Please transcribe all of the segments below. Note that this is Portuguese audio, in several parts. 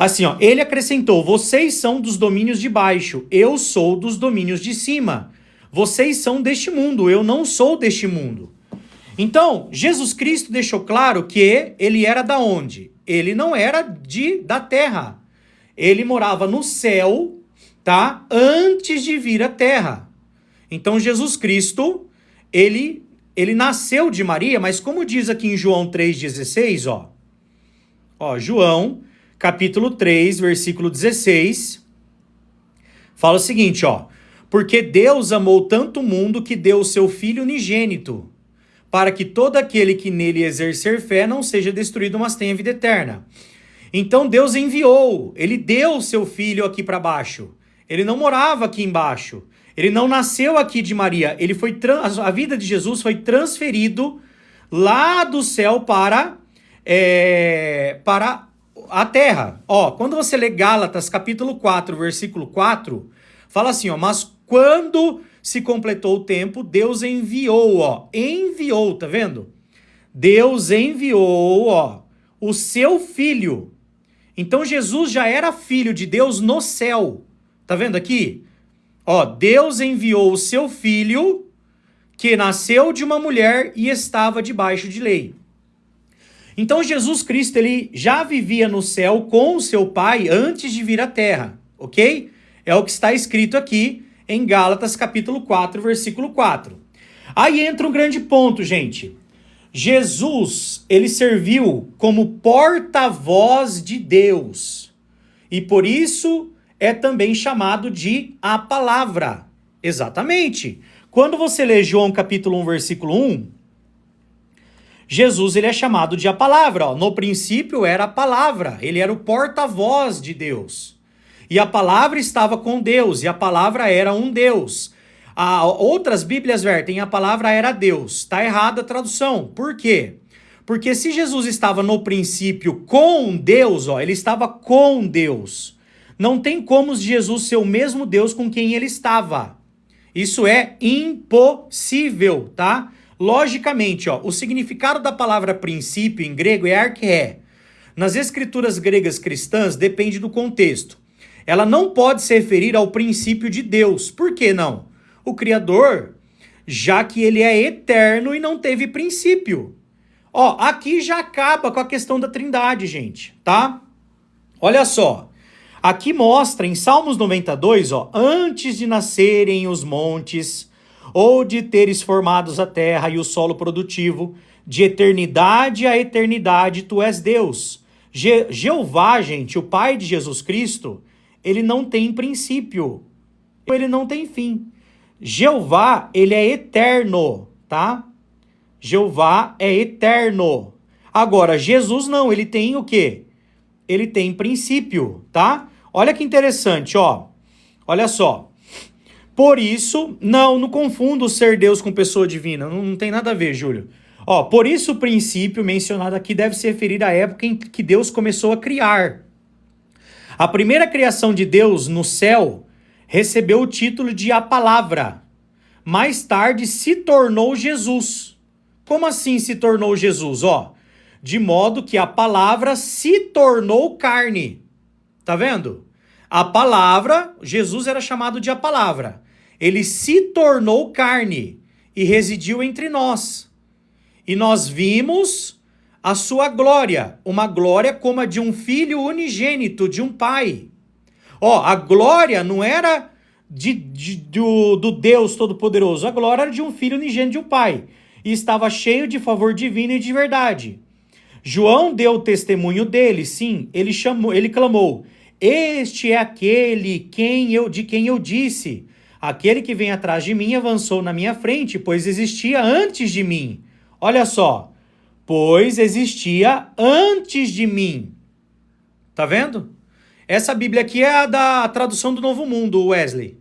Assim, ó, ele acrescentou: vocês são dos domínios de baixo, eu sou dos domínios de cima. Vocês são deste mundo, eu não sou deste mundo. Então, Jesus Cristo deixou claro que ele era da onde? Ele não era da terra. Ele morava no céu, tá? Antes de vir à terra. Então, Jesus Cristo, ele nasceu de Maria, mas como diz aqui em João 3,16, João, capítulo 3, versículo 16, fala o seguinte, porque Deus amou tanto o mundo que deu o seu Filho unigênito, para que todo aquele que nele exercer fé não seja destruído, mas tenha vida eterna. Então Deus enviou, ele deu o seu Filho aqui para baixo. Ele não morava aqui embaixo. Ele não nasceu aqui de Maria. A vida de Jesus foi transferido lá do céu para a terra. Quando você lê Gálatas capítulo 4, versículo 4, fala assim, mas quando se completou o tempo, Deus enviou, tá vendo? Deus enviou, o seu Filho. Então Jesus já era filho de Deus no céu. Tá vendo aqui? Deus enviou o seu Filho, que nasceu de uma mulher e estava debaixo de lei. Então Jesus Cristo, ele já vivia no céu com o seu Pai antes de vir à terra, ok? É o que está escrito aqui em Gálatas capítulo 4, versículo 4. Aí entra um grande ponto, gente. Jesus, ele serviu como porta-voz de Deus. E por isso é também chamado de a palavra. Exatamente. Quando você lê João capítulo 1, versículo 1, Jesus, ele é chamado de a palavra. No princípio era a palavra. Ele era o porta-voz de Deus. E a palavra estava com Deus. E a palavra era um Deus. Outras Bíblias vertem, a palavra era Deus. Está errada a tradução. Por quê? Porque se Jesus estava no princípio com Deus, ele estava com Deus. Não tem como Jesus ser o mesmo Deus com quem ele estava. Isso é impossível, tá? Logicamente, o significado da palavra princípio em grego é arché. Nas escrituras gregas cristãs, depende do contexto. Ela não pode se referir ao princípio de Deus. Por que não? O Criador, já que ele é eterno e não teve princípio. Aqui já acaba com a questão da Trindade, gente, tá? Olha só. Aqui mostra em Salmos 92, antes de nascerem os montes, ou de teres formados a terra e o solo produtivo, de eternidade a eternidade tu és Deus. Jeová, gente, o Pai de Jesus Cristo, ele não tem princípio, ele não tem fim. Jeová, ele é eterno, tá? Jeová é eterno. Agora, Jesus não, ele tem o quê? Ele tem princípio, tá? Olha que interessante, Olha só. Por isso, não confunda o ser Deus com pessoa divina. Não tem nada a ver, Júlio. Por isso o princípio mencionado aqui deve se referir à época em que Deus começou a criar. A primeira criação de Deus no céu recebeu o título de a palavra. Mais tarde se tornou Jesus. Como assim se tornou Jesus? De modo que a palavra se tornou carne. Tá vendo? A palavra, Jesus era chamado de a palavra. Ele se tornou carne e residiu entre nós. E nós vimos a sua glória, uma glória como a de um filho unigênito, de um pai. A glória não era do Deus Todo-Poderoso, a glória era de um filho unigênito de um pai. E estava cheio de favor divino e de verdade. João deu testemunho dele, sim, ele clamou: este é aquele de quem eu disse, aquele que vem atrás de mim avançou na minha frente, pois existia antes de mim. Olha só, pois existia antes de mim. Tá vendo? Essa Bíblia aqui é a da tradução do Novo Mundo, Wesley.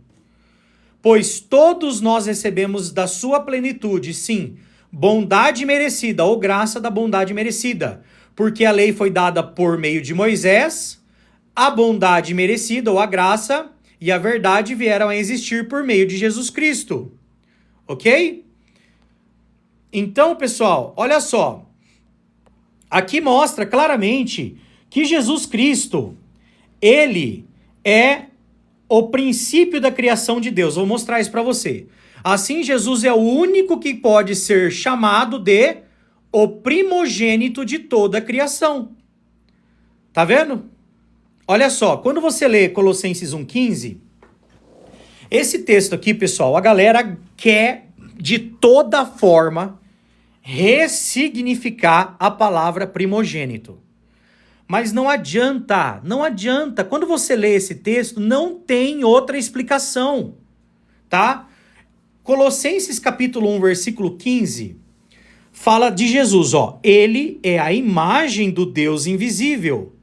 Pois todos nós recebemos da sua plenitude, sim, bondade merecida, ou graça da bondade merecida, porque a lei foi dada por meio de Moisés, a bondade merecida, ou a graça, e a verdade vieram a existir por meio de Jesus Cristo. Ok? Então, pessoal, olha só. Aqui mostra claramente que Jesus Cristo, Ele é o princípio da criação de Deus. Vou mostrar isso para você. Assim, Jesus é o único que pode ser chamado de o primogênito de toda a criação. Tá vendo? Olha só, quando você lê Colossenses 1,15, esse texto aqui, pessoal, a galera quer de toda forma ressignificar a palavra primogênito. Mas não adianta, não adianta. Quando você lê esse texto, não tem outra explicação, tá? Colossenses capítulo 1, versículo 15, fala de Jesus, ó. Ele é a imagem do Deus invisível,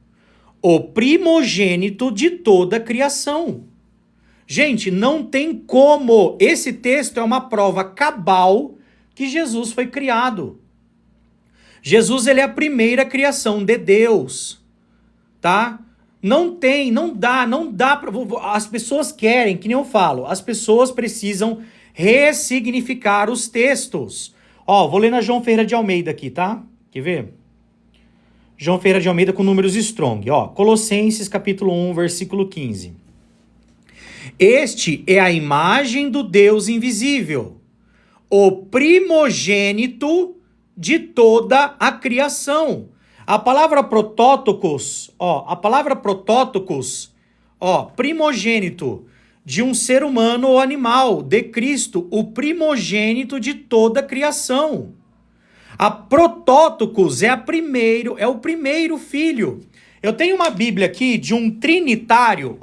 o primogênito de toda a criação. Gente, não tem como. Esse texto é uma prova cabal que Jesus foi criado. Jesus, ele é a primeira criação de Deus, tá? Não dá pra, as pessoas querem, que nem eu falo, as pessoas precisam ressignificar os textos. Ó, vou ler na João Ferreira de Almeida aqui, tá? Quer ver? João Ferreira de Almeida com números strong, ó. Colossenses capítulo 1, versículo 15. Este é a imagem do Deus invisível, o primogênito de toda a criação. A palavra protótocos, primogênito de um ser humano ou animal, de Cristo, o primogênito de toda a criação. A protótocos é o primeiro filho. Eu tenho uma Bíblia aqui de um trinitário,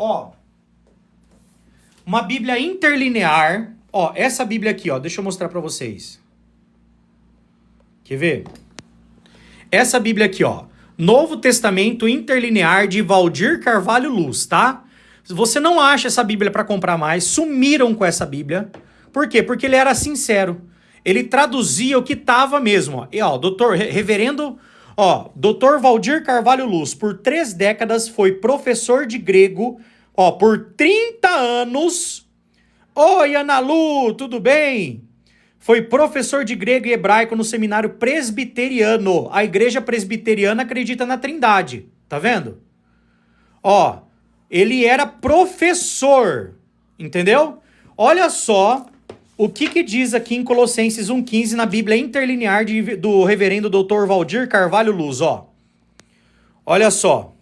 uma Bíblia interlinear, essa Bíblia aqui, deixa eu mostrar para vocês. Quer ver? Essa Bíblia aqui, Novo Testamento Interlinear de Valdir Carvalho Luz, tá? Você não acha essa Bíblia para comprar mais, sumiram com essa Bíblia. Por quê? Porque ele era sincero. Ele traduzia o que estava mesmo, Dr. Valdir Carvalho Luz, por 3 décadas foi professor de grego, por 30 anos. Oi, Ana Lu, tudo bem? Foi professor de grego e hebraico no seminário presbiteriano. A igreja presbiteriana acredita na Trindade. Tá vendo? Ele era professor. Entendeu? Olha só o que diz aqui em Colossenses 1,15 na Bíblia Interlinear do reverendo Dr. Valdir Carvalho Luz, Olha só.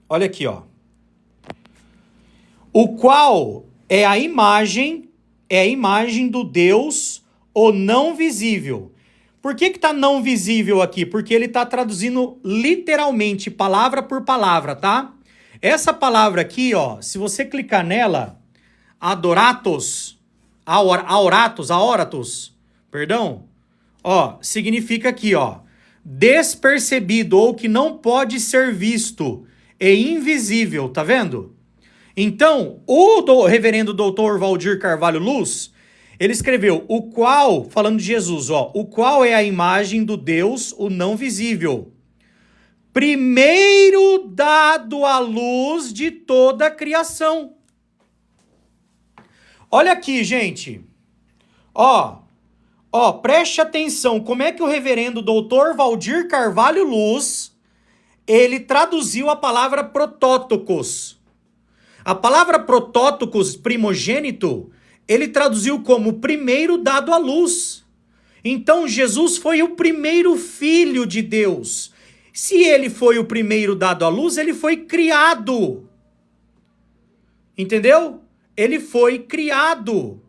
Olha aqui, O qual é a imagem do Deus, o não visível. Por que tá não visível aqui? Porque ele tá traduzindo literalmente, palavra por palavra, tá? Essa palavra aqui, se você clicar nela, aoratos, significa aqui, despercebido ou que não pode ser visto, é invisível, tá vendo? Então, o reverendo doutor Valdir Carvalho Luz, ele escreveu o qual, falando de Jesus, o qual é a imagem do Deus, o não visível, primeiro dado à luz de toda a criação. Olha aqui, gente. Preste atenção, como é que o reverendo doutor Valdir Carvalho Luz, ele traduziu a palavra protótocos. A palavra protótocos, primogênito, ele traduziu como primeiro dado à luz. Então, Jesus foi o primeiro filho de Deus. Se ele foi o primeiro dado à luz, ele foi criado. Entendeu? Ele foi criado.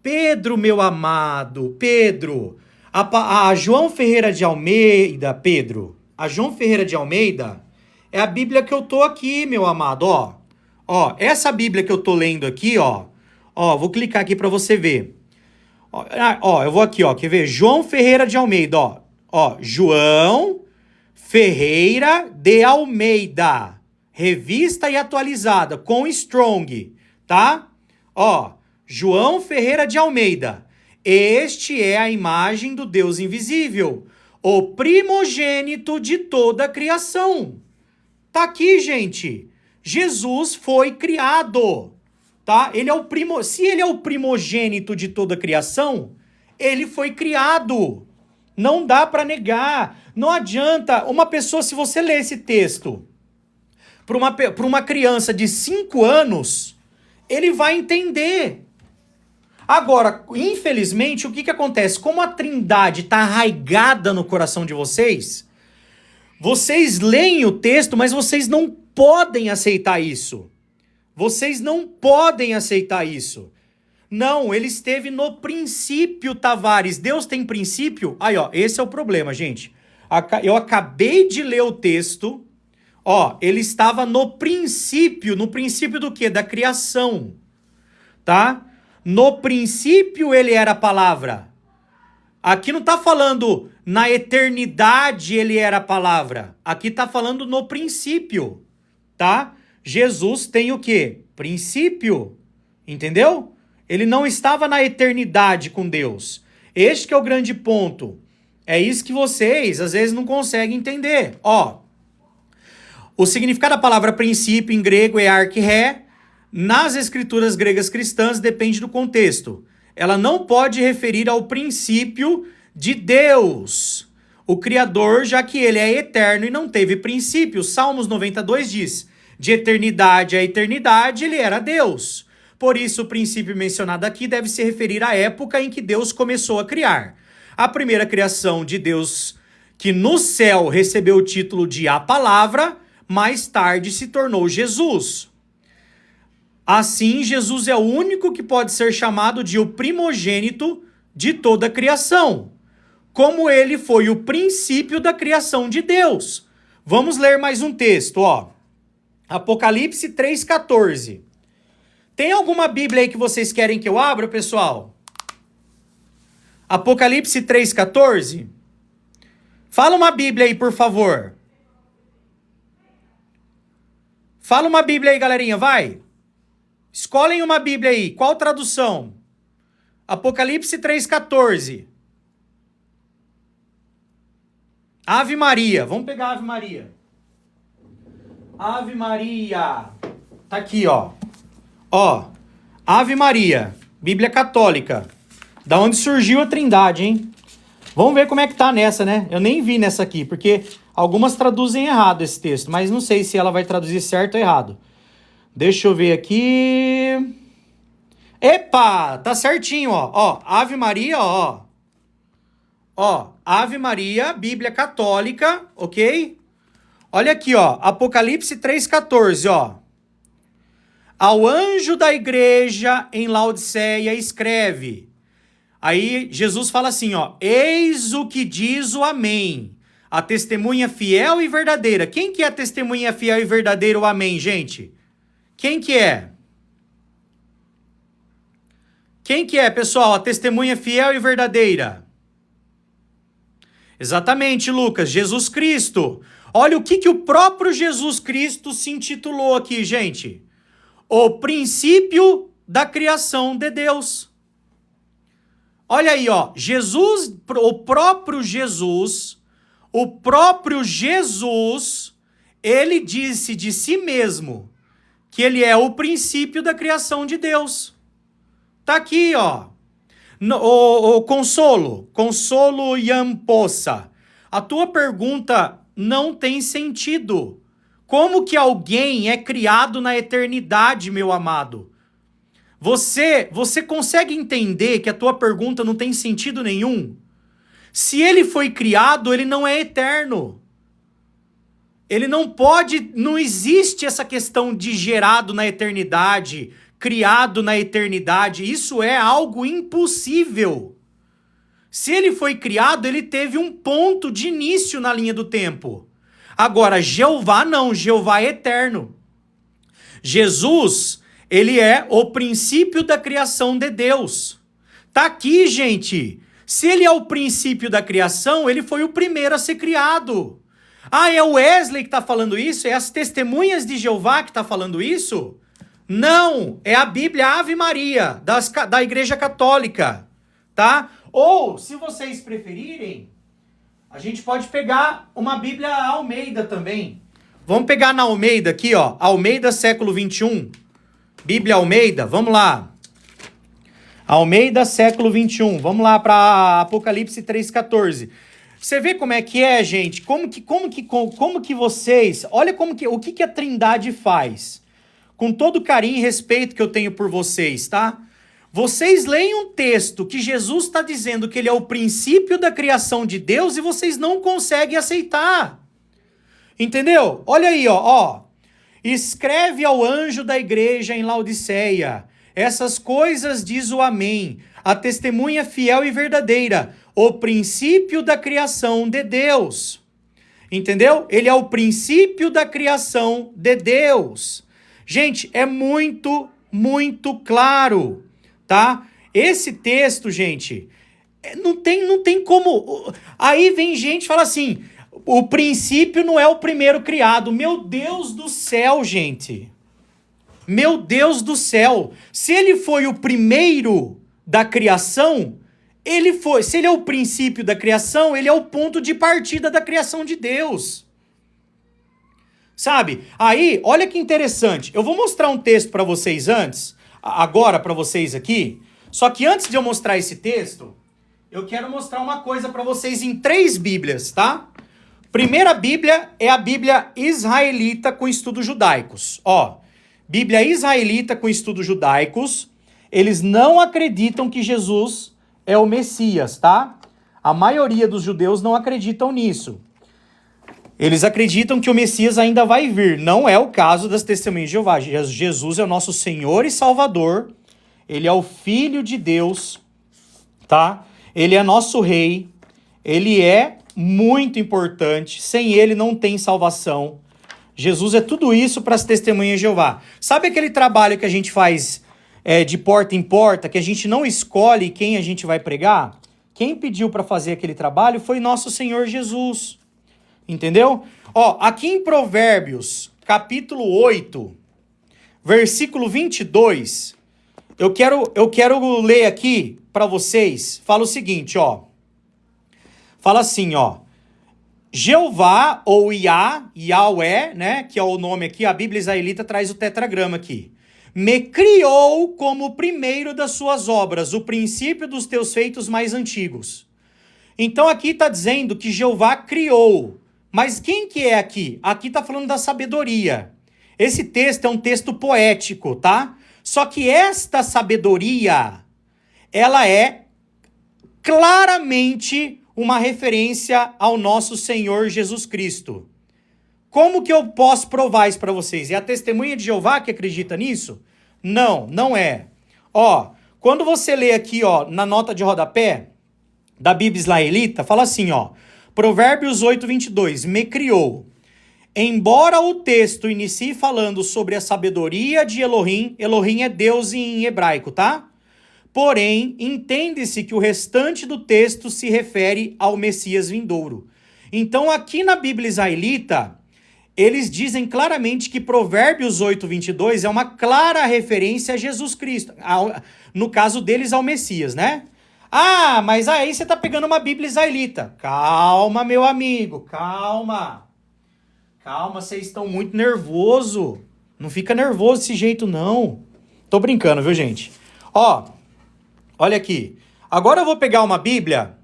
Pedro, meu amado, Pedro, a João Ferreira de Almeida, a João Ferreira de Almeida é a Bíblia que eu tô aqui, meu amado, essa Bíblia que eu tô lendo aqui, vou clicar aqui para você ver. Eu vou aqui, quer ver? João Ferreira de Almeida, João Ferreira de Almeida, revista e atualizada, com Strong, tá? João Ferreira de Almeida, este é a imagem do Deus invisível, o primogênito de toda a criação. Tá aqui, gente. Jesus foi criado, tá? Se ele é o primogênito de toda a criação, ele foi criado. Não dá para negar. Não adianta uma pessoa, se você ler esse texto, para uma criança de 5 anos, ele vai entender. Agora, infelizmente, o que acontece? Como a Trindade está arraigada no coração de vocês, vocês leem o texto, mas vocês não podem aceitar isso. Vocês não podem aceitar isso. Não, ele esteve no princípio, Tavares. Deus tem princípio? Aí, ó, esse é o problema, gente. Eu acabei de ler o texto. Ó, ele estava no princípio do quê? Da criação, tá? No princípio ele era a palavra. Aqui não tá falando na eternidade ele era a palavra. Aqui tá falando no princípio, tá? Jesus tem o quê? Princípio, entendeu? Ele não estava na eternidade com Deus. Este que é o grande ponto. É isso que vocês às vezes não conseguem entender. Ó, o significado da palavra princípio em grego é arqué. Nas escrituras gregas cristãs depende do contexto. Ela não pode referir ao princípio de Deus, o Criador, já que ele é eterno e não teve princípio. Salmos 92 diz, de eternidade a eternidade ele era Deus. Por isso o princípio mencionado aqui deve se referir à época em que Deus começou a criar. A primeira criação de Deus, que no céu recebeu o título de a palavra, mais tarde se tornou Jesus. Assim, Jesus é o único que pode ser chamado de o primogênito de toda a criação, como ele foi o princípio da criação de Deus. Vamos ler mais um texto, ó. Apocalipse 3,14. Tem alguma Bíblia aí que vocês querem que eu abra, pessoal? Apocalipse 3,14. Fala uma Bíblia aí, por favor. Fala uma Bíblia aí, galerinha, vai. Escolhem uma Bíblia aí. Qual tradução? Apocalipse 3,14. Ave Maria. Vamos pegar a Ave Maria. Ave Maria. Tá aqui, ó. Ó. Ave Maria. Bíblia Católica. Da onde surgiu a Trindade, hein? Vamos ver como é que tá nessa, né? Eu nem vi nessa aqui, porque algumas traduzem errado esse texto, mas não sei se ela vai traduzir certo ou errado. Deixa eu ver aqui. Epa, tá certinho, ó. Ó, Ave Maria, ó. Ó, Ave Maria, Bíblia Católica, ok? Olha aqui, ó. Apocalipse 3,14, ó. Ao anjo da igreja em Laodiceia escreve. Aí Jesus fala assim, ó. Eis o que diz o Amém. A testemunha fiel e verdadeira. Quem que é a testemunha fiel e verdadeira, o Amém, gente? Quem que é? Quem que é, pessoal? A testemunha fiel e verdadeira. Exatamente, Lucas. Jesus Cristo. Olha o que o próprio Jesus Cristo se intitulou aqui, gente. O princípio da criação de Deus. Olha aí, ó. Jesus, o próprio Jesus, ele disse de si mesmo que ele é o princípio da criação de Deus. Tá aqui, ó. O Consolo Yamposa. A tua pergunta não tem sentido. Como que alguém é criado na eternidade, meu amado? Você consegue entender que a tua pergunta não tem sentido nenhum? Se ele foi criado, ele não é eterno. Ele não pode, não existe essa questão de gerado na eternidade, criado na eternidade. Isso é algo impossível. Se ele foi criado, ele teve um ponto de início na linha do tempo. Agora, Jeová não, Jeová é eterno. Jesus, ele é o princípio da criação de Deus. Tá aqui, gente. Se ele é o princípio da criação, ele foi o primeiro a ser criado. Ah, é o Wesley que está falando isso? É as testemunhas de Jeová que está falando isso? Não, é a Bíblia Ave Maria, da Igreja Católica, tá? Ou, se vocês preferirem, a gente pode pegar uma Bíblia Almeida também. Vamos pegar na Almeida aqui, ó, Almeida século 21, Bíblia Almeida, vamos lá. Almeida século 21, vamos lá para Apocalipse 3,14. Você vê como é, gente? Como que vocês... Olha o que a Trindade faz. Com todo o carinho e respeito que eu tenho por vocês, tá? Vocês leem um texto que Jesus está dizendo que ele é o princípio da criação de Deus e vocês não conseguem aceitar. Entendeu? Olha aí, ó. Escreve ao anjo da igreja em Laodiceia. Essas coisas diz o Amém, a testemunha fiel e verdadeira, o princípio da criação de Deus. Entendeu? Ele é o princípio da criação de Deus. Gente, é muito, muito claro, tá? Esse texto, gente, não tem como... Aí vem gente e fala assim, o princípio não é o primeiro criado. Meu Deus do céu, gente. Meu Deus do céu. Se ele foi o primeiro da criação, ele foi. Se ele é o princípio da criação, ele é o ponto de partida da criação de Deus. Sabe? Aí, olha que interessante. Eu vou mostrar um texto para vocês agora para vocês aqui. Só que antes de eu mostrar esse texto, eu quero mostrar uma coisa para vocês em 3 Bíblias, tá? Primeira Bíblia é a Bíblia israelita com estudos judaicos. Ó, Bíblia israelita com estudos judaicos. Eles não acreditam que Jesus é o Messias, tá? A maioria dos judeus não acreditam nisso. Eles acreditam que o Messias ainda vai vir. Não é o caso das Testemunhas de Jeová. Jesus é o nosso Senhor e Salvador. Ele é o Filho de Deus, tá? Ele é nosso Rei. Ele é muito importante. Sem ele não tem salvação. Jesus é tudo isso para as Testemunhas de Jeová. Sabe aquele trabalho que a gente faz de porta em porta, que a gente não escolhe quem a gente vai pregar? Quem pediu para fazer aquele trabalho foi nosso Senhor Jesus. Entendeu? Ó, aqui em Provérbios, capítulo 8, versículo 22, eu quero ler aqui para vocês. Fala o seguinte, ó. Fala assim, ó. Jeová, ou Yahweh, né, que é o nome aqui, a Bíblia israelita traz o tetragrama aqui. Me criou como o primeiro das suas obras, o princípio dos teus feitos mais antigos. Então aqui está dizendo que Jeová criou. Mas quem que é aqui? Aqui está falando da sabedoria. Esse texto é um texto poético, tá? Só que esta sabedoria, ela é claramente uma referência ao nosso Senhor Jesus Cristo. Como que eu posso provar isso para vocês? É a Testemunha de Jeová que acredita nisso? Não, não é. Ó, quando você lê aqui, ó, na nota de rodapé da Bíblia israelita, fala assim, ó. Provérbios 8, 22. Me criou. Embora o texto inicie falando sobre a sabedoria de Elohim, Elohim é Deus em hebraico, tá? Porém, entende-se que o restante do texto se refere ao Messias vindouro. Então, aqui na Bíblia israelita, eles dizem claramente que Provérbios 8, 22 é uma clara referência a Jesus Cristo. No caso deles, ao Messias, né? Ah, mas aí você tá pegando uma Bíblia israelita. Calma, meu amigo, calma. Calma, vocês estão muito nervoso. Não fica nervoso desse jeito, não. Tô brincando, viu, gente? Ó, olha aqui. Agora eu vou pegar uma Bíblia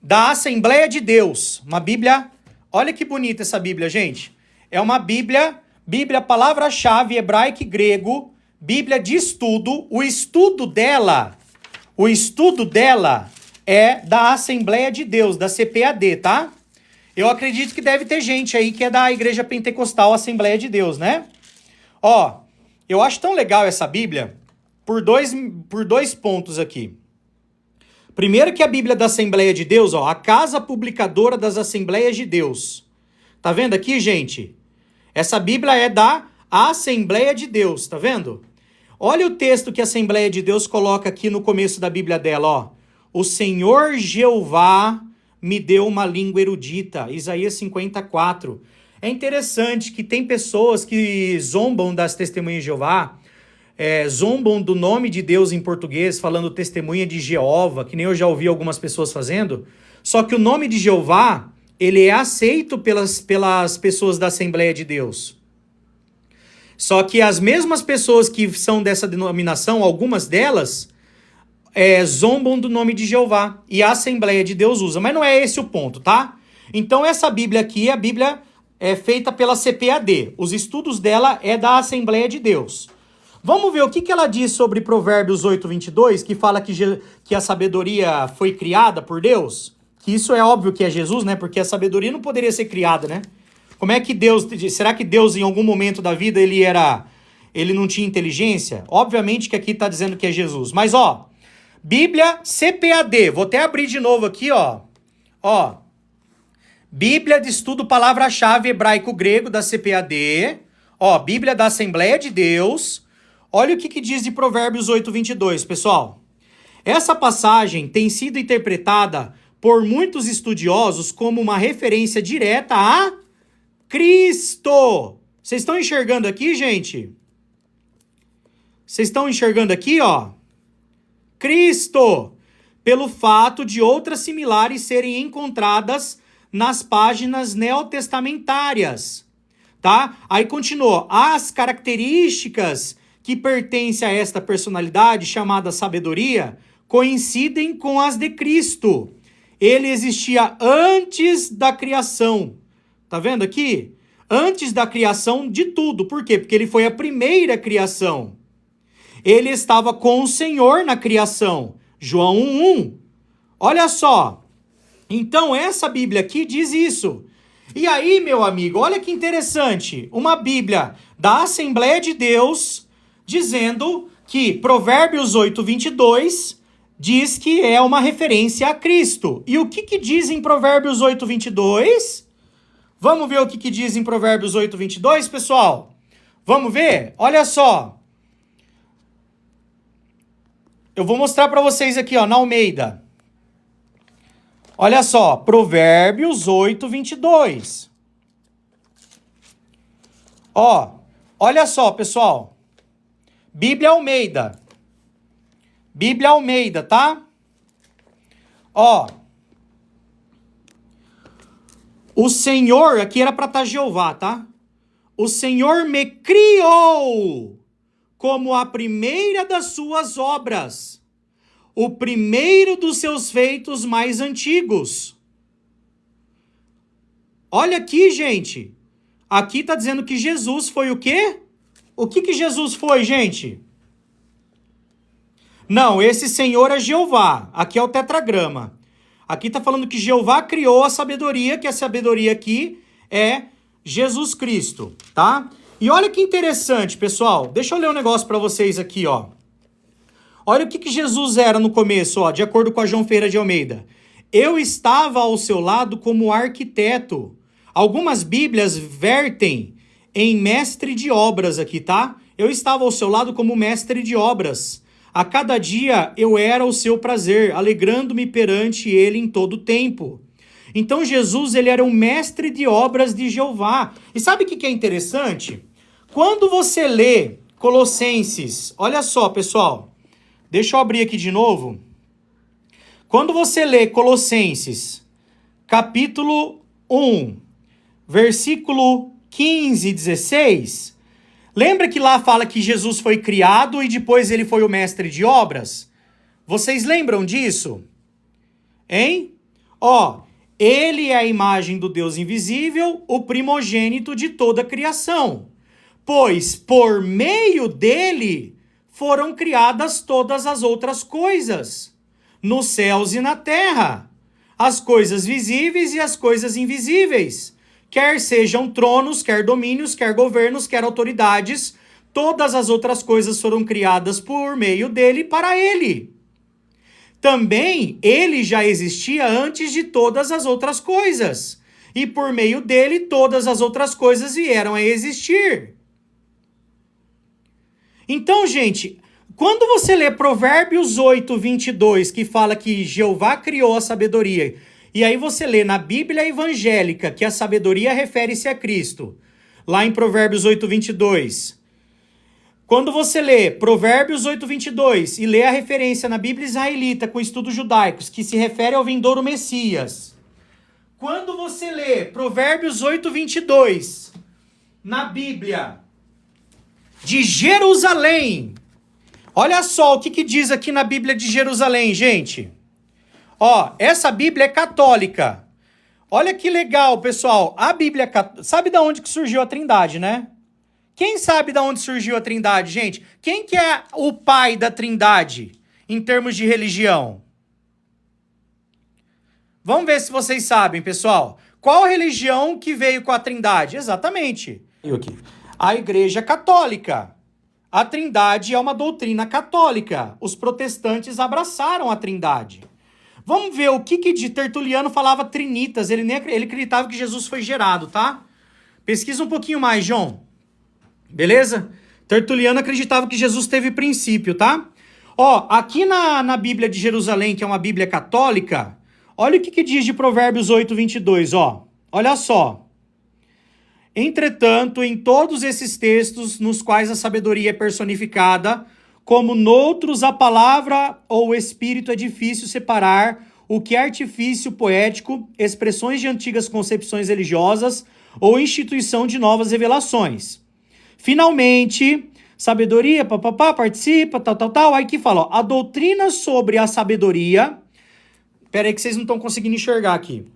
da Assembleia de Deus. Uma Bíblia... Olha que bonita essa Bíblia, gente. É uma Bíblia palavra-chave hebraico e grego, Bíblia de estudo. O estudo dela é da Assembleia de Deus, da CPAD, tá? Eu acredito que deve ter gente aí que é da Igreja Pentecostal Assembleia de Deus, né? Ó, eu acho tão legal essa Bíblia por dois pontos aqui. Primeiro que a Bíblia da Assembleia de Deus, ó, a Casa Publicadora das Assembleias de Deus. Tá vendo aqui, gente? Essa Bíblia é da Assembleia de Deus, tá vendo? Olha o texto que a Assembleia de Deus coloca aqui no começo da Bíblia dela, ó. O Senhor Jeová me deu uma língua erudita. Isaías 54. É interessante que tem pessoas que zombam das Testemunhas de Jeová, zombam do nome de Deus em português, falando testemunha de Jeová, que nem eu já ouvi algumas pessoas fazendo. Só que o nome de Jeová, ele é aceito pelas pessoas da Assembleia de Deus. Só que as mesmas pessoas que são dessa denominação, algumas delas, zombam do nome de Jeová. E a Assembleia de Deus usa. Mas não é esse o ponto, tá? Então essa Bíblia aqui, a Bíblia é feita pela CPAD. Os estudos dela é da Assembleia de Deus. Vamos ver o que ela diz sobre Provérbios 8:22, que fala que a sabedoria foi criada por Deus. Que isso é óbvio que é Jesus, né? Porque a sabedoria não poderia ser criada, né? Como é que Deus... Será que Deus, em algum momento da vida, ele não tinha inteligência? Obviamente que aqui está dizendo que é Jesus. Mas, ó, Bíblia CPAD. Vou até abrir de novo aqui, ó. Ó, Bíblia de Estudo Palavra-Chave Hebraico-Grego da CPAD. Ó, Bíblia da Assembleia de Deus. Olha o que diz de Provérbios 8:22, pessoal. Essa passagem tem sido interpretada por muitos estudiosos como uma referência direta a Cristo. Vocês estão enxergando aqui, gente? Vocês estão enxergando aqui, ó? Cristo. Pelo fato de outras similares serem encontradas nas páginas neotestamentárias. Tá? Aí continua. As características que pertencem a esta personalidade chamada sabedoria coincidem com as de Cristo. Ele existia antes da criação. Tá vendo aqui? Antes da criação de tudo. Por quê? Porque ele foi a primeira criação. Ele estava com o Senhor na criação. João 1:1. Olha só. Então, essa Bíblia aqui diz isso. E aí, meu amigo, olha que interessante. Uma Bíblia da Assembleia de Deus dizendo que Provérbios 8:22 diz que é uma referência a Cristo. E o que diz em Provérbios 8:22? Vamos ver o que diz em Provérbios 8:22, pessoal? Vamos ver? Olha só. Eu vou mostrar para vocês aqui, ó, na Almeida. Olha só, Provérbios 8:22. Ó, olha só, pessoal. Bíblia Almeida. Bíblia Almeida, tá? Ó. O Senhor, aqui era para estar Jeová, tá? O Senhor me criou como a primeira das suas obras, o primeiro dos seus feitos mais antigos. Olha aqui, gente. Aqui está dizendo que Jesus foi o quê? O que Jesus foi, gente? Não, esse Senhor é Jeová. Aqui é o tetragrama. Aqui está falando que Jeová criou a sabedoria, que a sabedoria aqui é Jesus Cristo, tá? E olha que interessante, pessoal. Deixa eu ler um negócio para vocês aqui, ó. Olha o que Jesus era no começo, ó, de acordo com a João Ferreira de Almeida. Eu estava ao seu lado como arquiteto. Algumas Bíblias vertem em mestre de obras aqui, tá? Eu estava ao seu lado como mestre de obras. A cada dia eu era o seu prazer, alegrando-me perante ele em todo o tempo. Então Jesus, ele era um mestre de obras de Jeová. E sabe o que é interessante? Quando você lê Colossenses, olha só, pessoal, deixa eu abrir aqui de novo. Quando você lê Colossenses, capítulo 1, versículo 15 e 16... Lembra que lá fala que Jesus foi criado e depois ele foi o mestre de obras? Vocês lembram disso? Hein? Ó, ele é a imagem do Deus invisível, o primogênito de toda a criação. Pois por meio dele foram criadas todas as outras coisas, nos céus e na terra, as coisas visíveis e as coisas invisíveis. Quer sejam tronos, quer domínios, quer governos, quer autoridades, todas as outras coisas foram criadas por meio dele e para ele. Também ele já existia antes de todas as outras coisas, e por meio dele todas as outras coisas vieram a existir. Então, gente, quando você lê Provérbios 8:22, que fala que Jeová criou a sabedoria, e aí você lê na Bíblia evangélica que a sabedoria refere-se a Cristo, lá em Provérbios 8:22. Quando você lê Provérbios 8:22 e lê a referência na Bíblia israelita com estudos judaicos, que se refere ao vindouro Messias. Quando você lê Provérbios 8:22 na Bíblia de Jerusalém, olha só o que diz aqui na Bíblia de Jerusalém, gente. Ó, essa Bíblia é católica. Olha que legal, pessoal. A Bíblia, sabe de onde que surgiu a Trindade, né? Quem sabe de onde surgiu a Trindade, gente? Quem que é o pai da Trindade em termos de religião? Vamos ver se vocês sabem, pessoal. Qual religião que veio com a Trindade? Exatamente. A Igreja Católica. A Trindade é uma doutrina católica. Os protestantes abraçaram a Trindade. Vamos ver o que de Tertuliano falava trinitas. Ele acreditava que Jesus foi gerado, tá? Pesquisa um pouquinho mais, João. Beleza? Tertuliano acreditava que Jesus teve princípio, tá? Ó, aqui na Bíblia de Jerusalém, que é uma Bíblia católica, olha o que diz de Provérbios 8:22, ó. Olha só. Entretanto, em todos esses textos nos quais a sabedoria é personificada, como noutros a palavra ou o espírito é difícil separar o que é artifício poético, expressões de antigas concepções religiosas ou instituição de novas revelações. Finalmente, sabedoria, participa, tal. Aí que fala, ó, a doutrina sobre a sabedoria... Pera aí que vocês não estão conseguindo enxergar aqui.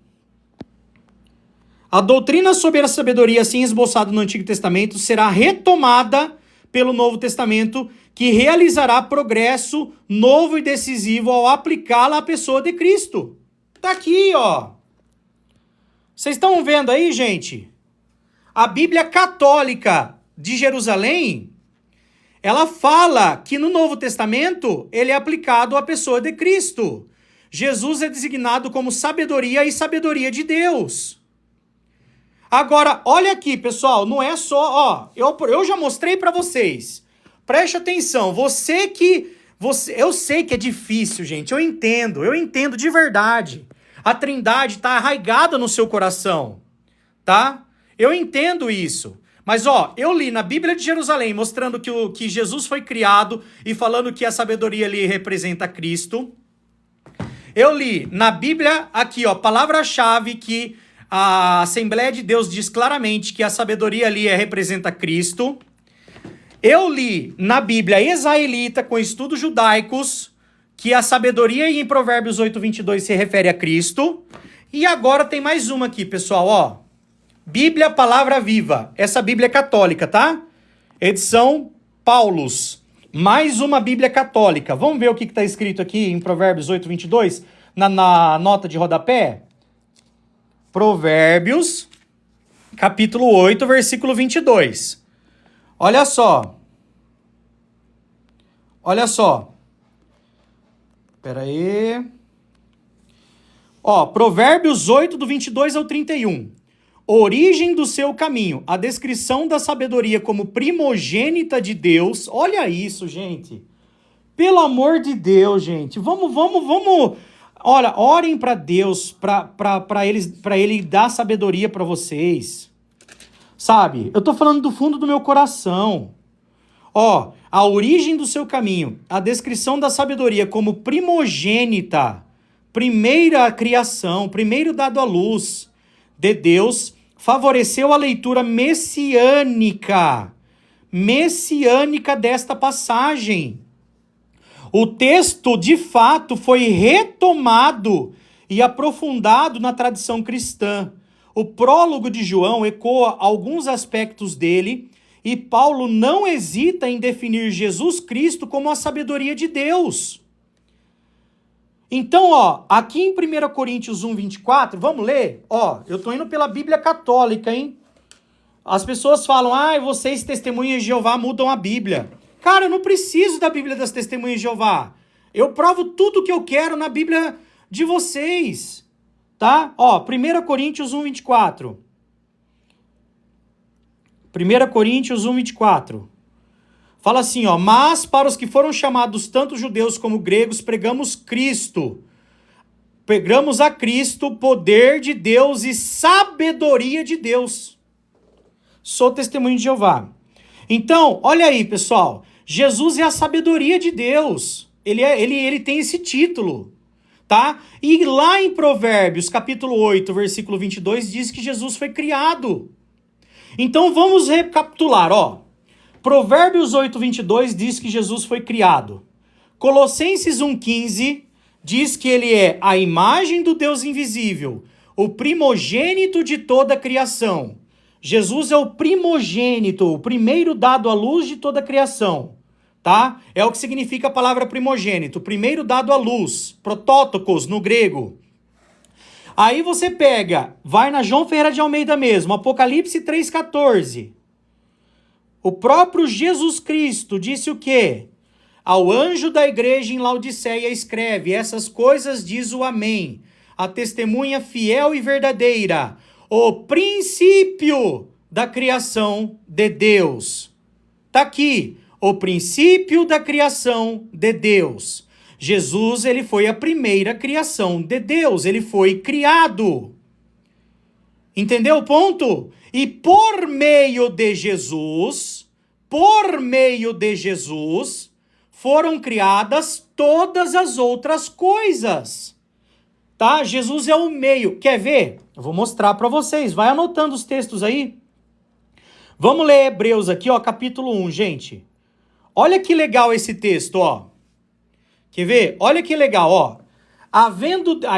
A doutrina sobre a sabedoria, assim esboçada no Antigo Testamento, será retomada pelo Novo Testamento, que realizará progresso novo e decisivo ao aplicá-la à pessoa de Cristo. Tá aqui, ó. Vocês estão vendo aí, gente? A Bíblia Católica de Jerusalém, ela fala que no Novo Testamento ele é aplicado à pessoa de Cristo. Jesus é designado como sabedoria e sabedoria de Deus. Agora, olha aqui, pessoal, não é só, ó, eu já mostrei para vocês. Preste atenção, eu sei que é difícil, gente, eu entendo de verdade. A Trindade tá arraigada no seu coração, tá? Eu entendo isso. Mas, ó, eu li na Bíblia de Jerusalém mostrando que Jesus foi criado e falando que a sabedoria ali representa Cristo. Eu li na Bíblia aqui, ó, palavra-chave que a Assembleia de Deus diz claramente que a sabedoria ali representa Cristo. Eu li na Bíblia israelita com estudos judaicos que a sabedoria em Provérbios 8:22 se refere a Cristo. E agora tem mais uma aqui, pessoal, ó. Bíblia Palavra Viva. Essa Bíblia é católica, tá? Edição Paulus. Mais uma Bíblia católica. Vamos ver o que está escrito aqui em Provérbios 8:22 na nota de rodapé? Provérbios, capítulo 8, versículo 22. Olha só. Olha só. Espera aí. Ó, Provérbios 8, do 22 ao 31. Origem do seu caminho. A descrição da sabedoria como primogênita de Deus. Olha isso, gente. Pelo amor de Deus, gente. Vamos. Olha, orem para Deus, para ele dar sabedoria para vocês. Sabe? Eu tô falando do fundo do meu coração. Ó, a origem do seu caminho, a descrição da sabedoria como primogênita, primeira criação, primeiro dado à luz de Deus, favoreceu a leitura messiânica desta passagem. O texto, de fato, foi retomado e aprofundado na tradição cristã. O prólogo de João ecoa alguns aspectos dele e Paulo não hesita em definir Jesus Cristo como a sabedoria de Deus. Então, ó, aqui em 1 Coríntios 1:24, vamos ler? Ó, eu tô indo pela Bíblia Católica, hein? As pessoas falam, vocês testemunhas de Jeová mudam a Bíblia. Cara, eu não preciso da Bíblia das Testemunhas de Jeová. Eu provo tudo o que eu quero na Bíblia de vocês. Tá? Ó, 1 Coríntios 1:24. 1 Coríntios 1:24. Fala assim, ó. Mas para os que foram chamados tanto judeus como gregos, pregamos Cristo. Pregamos a Cristo, poder de Deus e sabedoria de Deus. Sou testemunho de Jeová. Então, olha aí, pessoal. Jesus é a sabedoria de Deus. Ele tem esse título, tá? E lá em Provérbios, capítulo 8, versículo 22, diz que Jesus foi criado. Então, vamos recapitular, ó. Provérbios 8:22 diz que Jesus foi criado. Colossenses 1:15 diz que ele é a imagem do Deus invisível, o primogênito de toda a criação. Jesus é o primogênito, o primeiro dado à luz de toda a criação, tá? É o que significa a palavra primogênito, o primeiro dado à luz, protótokos no grego. Aí você pega, vai na João Ferreira de Almeida mesmo, Apocalipse 3,14. O próprio Jesus Cristo disse o quê? Ao anjo da igreja em Laodiceia escreve, essas coisas diz o Amém, a testemunha fiel e verdadeira, o princípio da criação de Deus. Tá aqui, o princípio da criação de Deus. Jesus, ele foi a primeira criação de Deus, ele foi criado. Entendeu o ponto? E por meio de Jesus, foram criadas todas as outras coisas. Tá? Jesus é o meio. Quer ver? Eu vou mostrar para vocês. Vai anotando os textos aí. Vamos ler Hebreus aqui, ó, capítulo 1, gente. Olha que legal esse texto, ó. Quer ver? Olha que legal, ó.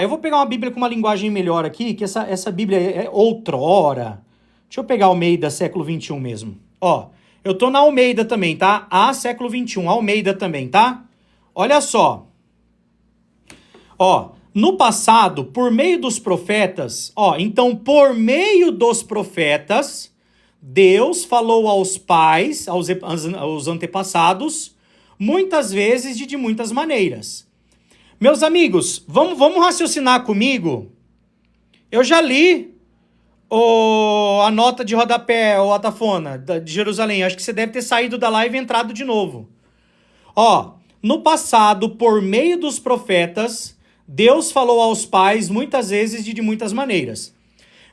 Eu vou pegar uma Bíblia com uma linguagem melhor aqui, que essa Bíblia é outrora. Deixa eu pegar Almeida, século 21 mesmo. Ó, eu tô na Almeida também, tá? Século 21, Almeida também, tá? Olha só. Ó, no passado, por meio dos profetas, então por meio dos profetas, Deus falou aos pais, aos antepassados, muitas vezes e de muitas maneiras. Meus amigos, vamos raciocinar comigo. Eu já li a nota de rodapé, o Atafona, de Jerusalém. Acho que você deve ter saído da live e entrado de novo. Ó, no passado, por meio dos profetas, Deus falou aos pais muitas vezes e de muitas maneiras.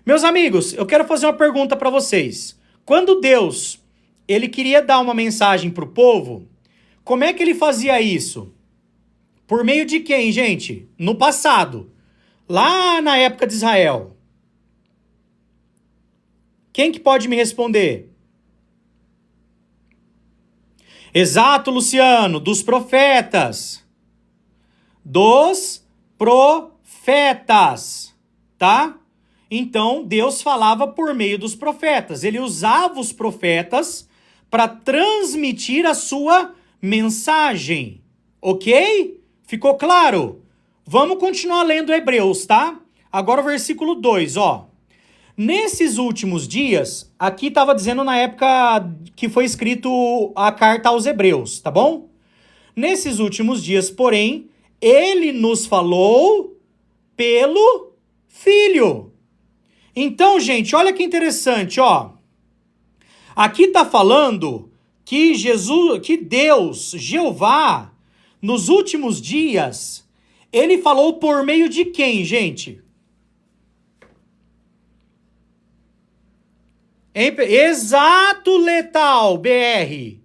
Meus amigos, eu quero fazer uma pergunta para vocês. Quando Deus, ele queria dar uma mensagem para o povo, como é que ele fazia isso? Por meio de quem, gente? No passado, lá na época de Israel. Quem que pode me responder? Exato, Luciano, dos profetas. Dos profetas, tá? Então, Deus falava por meio dos profetas. Ele usava os profetas para transmitir a sua mensagem. Ok? Ficou claro? Vamos continuar lendo Hebreus, tá? Agora o versículo 2, ó. Nesses últimos dias, aqui estava dizendo na época que foi escrito a carta aos Hebreus, tá bom? Nesses últimos dias, porém, ele nos falou pelo Filho. Então, gente, olha que interessante, ó. Aqui está falando que Deus, Jeová, nos últimos dias, ele falou por meio de quem, gente? Exato, Letal, BR.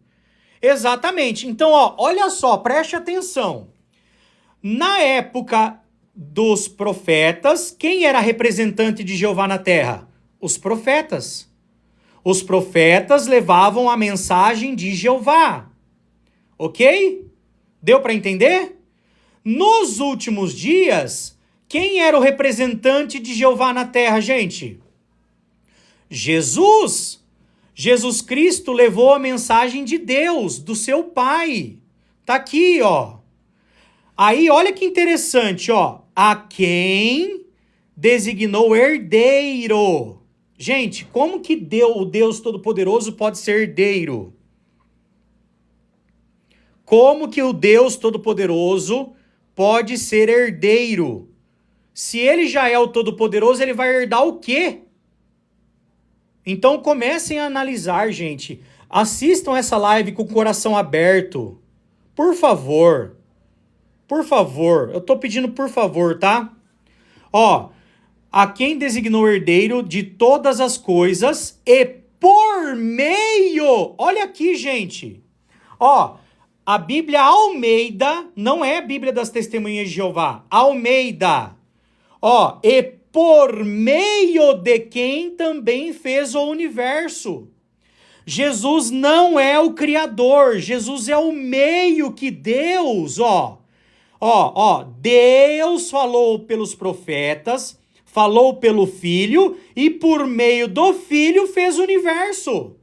Exatamente. Então, ó, olha só, preste atenção. Na época dos profetas, quem era representante de Jeová na terra? Os profetas. Os profetas levavam a mensagem de Jeová. Ok? Deu para entender? Nos últimos dias, quem era o representante de Jeová na terra, gente? Jesus. Jesus Cristo levou a mensagem de Deus, do seu Pai. Tá aqui, ó. Aí, olha que interessante, ó. A quem designou herdeiro. Gente, como que o Deus Todo-Poderoso pode ser herdeiro? Como que o Deus Todo-Poderoso pode ser herdeiro? Se ele já é o Todo-Poderoso, ele vai herdar o quê? Então comecem a analisar, gente. Assistam essa live com o coração aberto. Por favor. Por favor. Eu tô pedindo por favor, tá? Ó, a quem designou herdeiro de todas as coisas e por meio... Olha aqui, gente. Ó, a Bíblia Almeida não é a Bíblia das Testemunhas de Jeová. Almeida. Ó, e por meio de quem também fez o universo. Jesus não é o Criador, Jesus é o meio que Deus, Deus falou pelos profetas, falou pelo Filho e por meio do Filho fez o universo.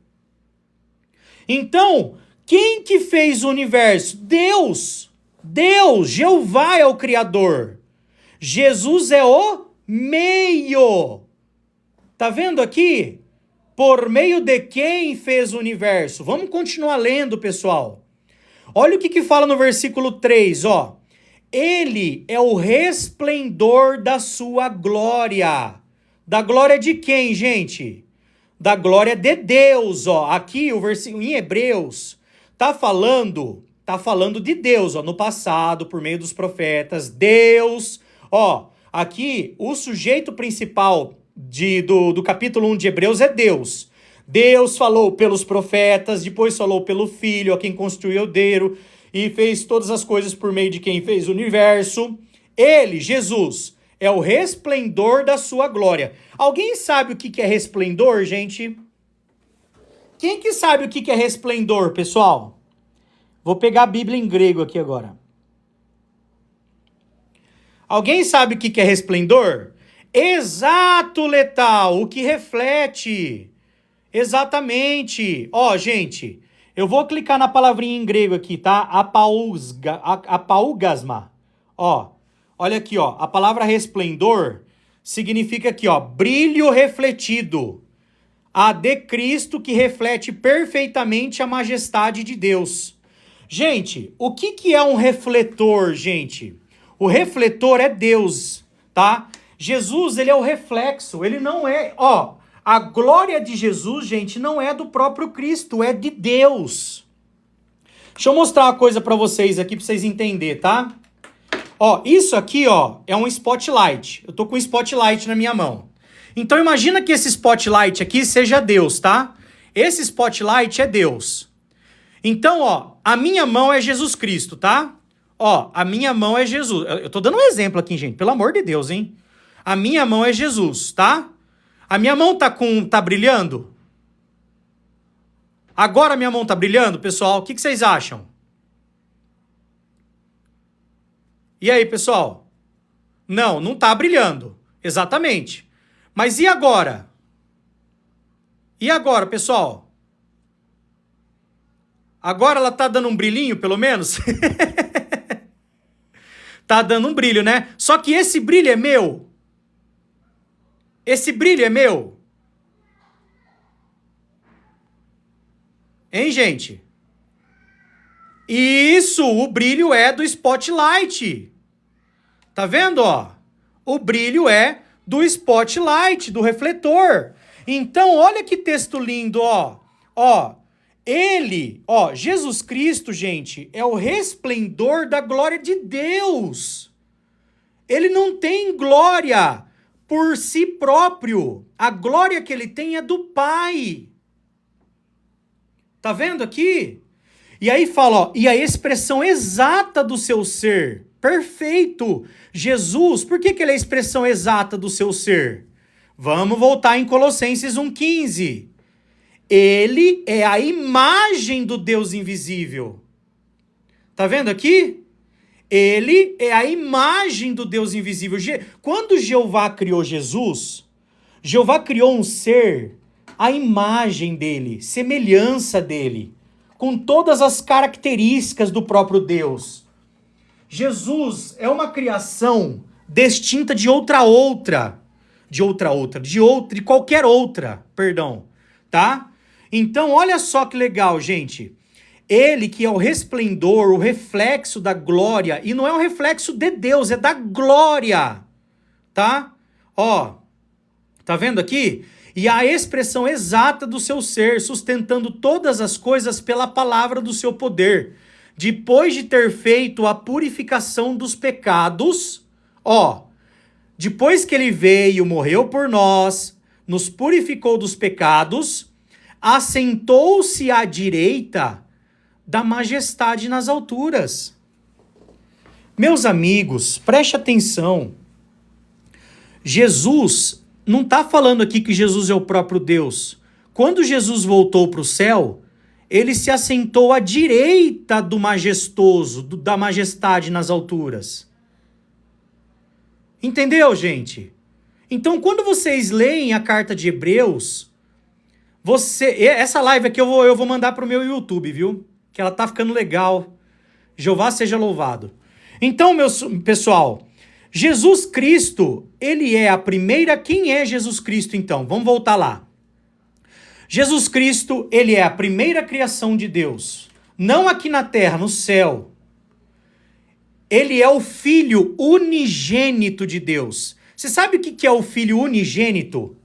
Então, quem que fez o universo? Deus. Deus, Jeová é o Criador. Jesus é o meio. Tá vendo aqui? Por meio de quem fez o universo? Vamos continuar lendo, pessoal. Olha o que fala no versículo 3, ó. Ele é o resplendor da sua glória. Da glória de quem, gente? Da glória de Deus, ó. Aqui o versículo em Hebreus tá falando de Deus, ó, no passado, por meio dos profetas. Deus, ó, aqui o sujeito principal do capítulo 1 de Hebreus é Deus. Deus falou pelos profetas, depois falou pelo Filho, a quem construiu o herdeiro, e fez todas as coisas por meio de quem fez o universo. Ele, Jesus, é o resplendor da sua glória. Alguém sabe o que é resplendor, gente? Quem que sabe o que é resplendor, pessoal? Vou pegar a Bíblia em grego aqui agora. Alguém sabe o que é resplendor? Exato, Letal, o que reflete. Exatamente. Ó, gente, eu vou clicar na palavrinha em grego aqui, tá? Apaugasma. Ó, olha aqui, ó. A palavra resplendor significa aqui, ó, brilho refletido. A de Cristo que reflete perfeitamente a majestade de Deus. Gente, o que é um refletor, gente? O refletor é Deus, tá? Jesus, ele é o reflexo, ele não é... Ó, a glória de Jesus, gente, não é do próprio Cristo, é de Deus. Deixa eu mostrar uma coisa para vocês aqui, para vocês entenderem, tá? Ó, isso aqui, ó, é um spotlight. Eu tô com um spotlight na minha mão. Então imagina que esse spotlight aqui seja Deus, tá? Esse spotlight é Deus. Então, ó, a minha mão é Jesus Cristo, tá? Ó, a minha mão é Jesus. Eu tô dando um exemplo aqui, gente, pelo amor de Deus, hein? A minha mão é Jesus, tá? A minha mão tá brilhando? Agora a minha mão tá brilhando, pessoal? O que vocês acham? E aí, pessoal? Não tá brilhando. Exatamente. Mas e agora? E agora, pessoal? Agora ela tá dando um brilhinho, pelo menos? Tá dando um brilho, né? Só que esse brilho é meu. Esse brilho é meu. Hein, gente? Isso, o brilho é do spotlight. Tá vendo, ó? O brilho é do spotlight, do refletor. Então, olha que texto lindo, ó. Ó, ele, ó, Jesus Cristo, gente, é o resplendor da glória de Deus. Ele não tem glória por si próprio. A glória que ele tem é do Pai. Tá vendo aqui? E aí fala, ó, e a expressão exata do seu ser. Perfeito. Jesus, por que ele é a expressão exata do seu ser? Vamos voltar em Colossenses 1,15. Ele é a imagem do Deus invisível. Tá vendo aqui? Ele é a imagem do Deus invisível. Quando Jeová criou Jesus, Jeová criou um ser, a imagem dele, semelhança dele, com todas as características do próprio Deus. Jesus é uma criação distinta de qualquer outra, tá? Então, olha só que legal, gente. Ele que é o resplendor, o reflexo da glória, e não é um reflexo de Deus, é da glória, tá? Ó, tá vendo aqui? E a expressão exata do seu ser, sustentando todas as coisas pela palavra do seu poder. Depois de ter feito a purificação dos pecados, ó, depois que ele veio, morreu por nós, nos purificou dos pecados, assentou-se à direita da majestade nas alturas. Meus amigos, preste atenção. Jesus não está falando aqui que Jesus é o próprio Deus. Quando Jesus voltou para o céu, ele se assentou à direita do majestoso, da majestade nas alturas. Entendeu, gente? Então, quando vocês leem a carta de Hebreus, essa live aqui eu vou mandar pro meu YouTube, viu? Que ela tá ficando legal. Jeová seja louvado. Então, pessoal, Jesus Cristo, ele é a primeira... Quem é Jesus Cristo, então? Vamos voltar lá. Jesus Cristo, ele é a primeira criação de Deus. Não aqui na terra, no céu. Ele é o Filho unigênito de Deus. Você sabe o que é o Filho unigênito?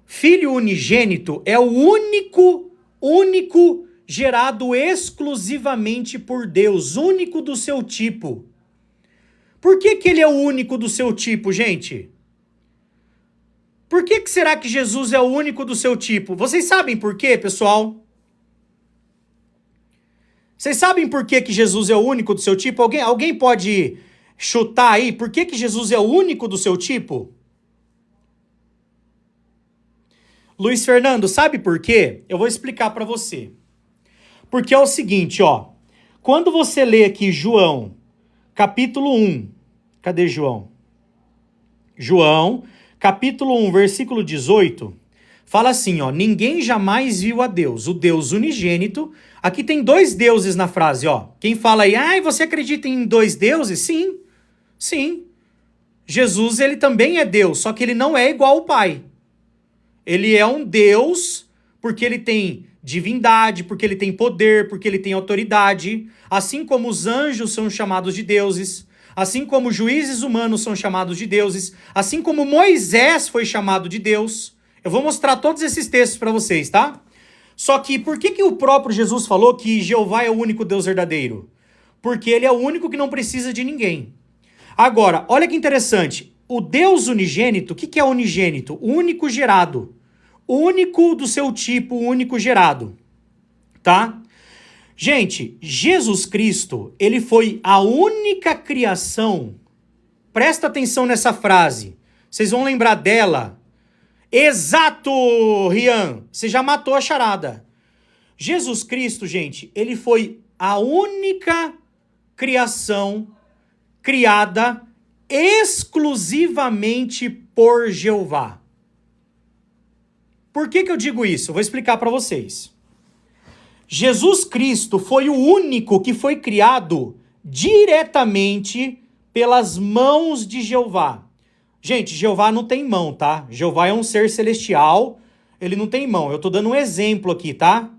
Filho unigênito é o único gerado exclusivamente por Deus, único do seu tipo. Por que ele é o único do seu tipo, gente? Por que será que Jesus é o único do seu tipo? Vocês sabem por quê, pessoal? Vocês sabem por que Jesus é o único do seu tipo? Alguém pode chutar aí por que Jesus é o único do seu tipo? Luiz Fernando, sabe por quê? Eu vou explicar para você. Porque é o seguinte, ó. Quando você lê aqui João, capítulo 1. Cadê João? João, capítulo 1, versículo 18. Fala assim, ó. Ninguém jamais viu a Deus, o Deus unigênito. Aqui tem dois deuses na frase, ó. Quem fala aí, você acredita em dois deuses? Sim, sim. Jesus, ele também é Deus, só que ele não é igual ao Pai. Ele é um Deus porque ele tem divindade, porque ele tem poder, porque ele tem autoridade. Assim como os anjos são chamados de deuses, assim como juízes humanos são chamados de deuses, assim como Moisés foi chamado de Deus. Eu vou mostrar todos esses textos para vocês, tá? Só que por que o próprio Jesus falou que Jeová é o único Deus verdadeiro? Porque ele é o único que não precisa de ninguém. Agora, olha que interessante. O Deus unigênito, o que é unigênito? O único gerado. O único do seu tipo, o único gerado. Tá? Gente, Jesus Cristo, ele foi a única criação. Presta atenção nessa frase. Vocês vão lembrar dela. Exato, Rian. Você já matou a charada. Jesus Cristo, gente, ele foi a única criação criada exclusivamente por Jeová. Por que eu digo isso? Eu vou explicar para vocês. Jesus Cristo foi o único que foi criado diretamente pelas mãos de Jeová. Gente, Jeová não tem mão, tá? Jeová é um ser celestial, ele não tem mão. Eu tô dando um exemplo aqui, tá?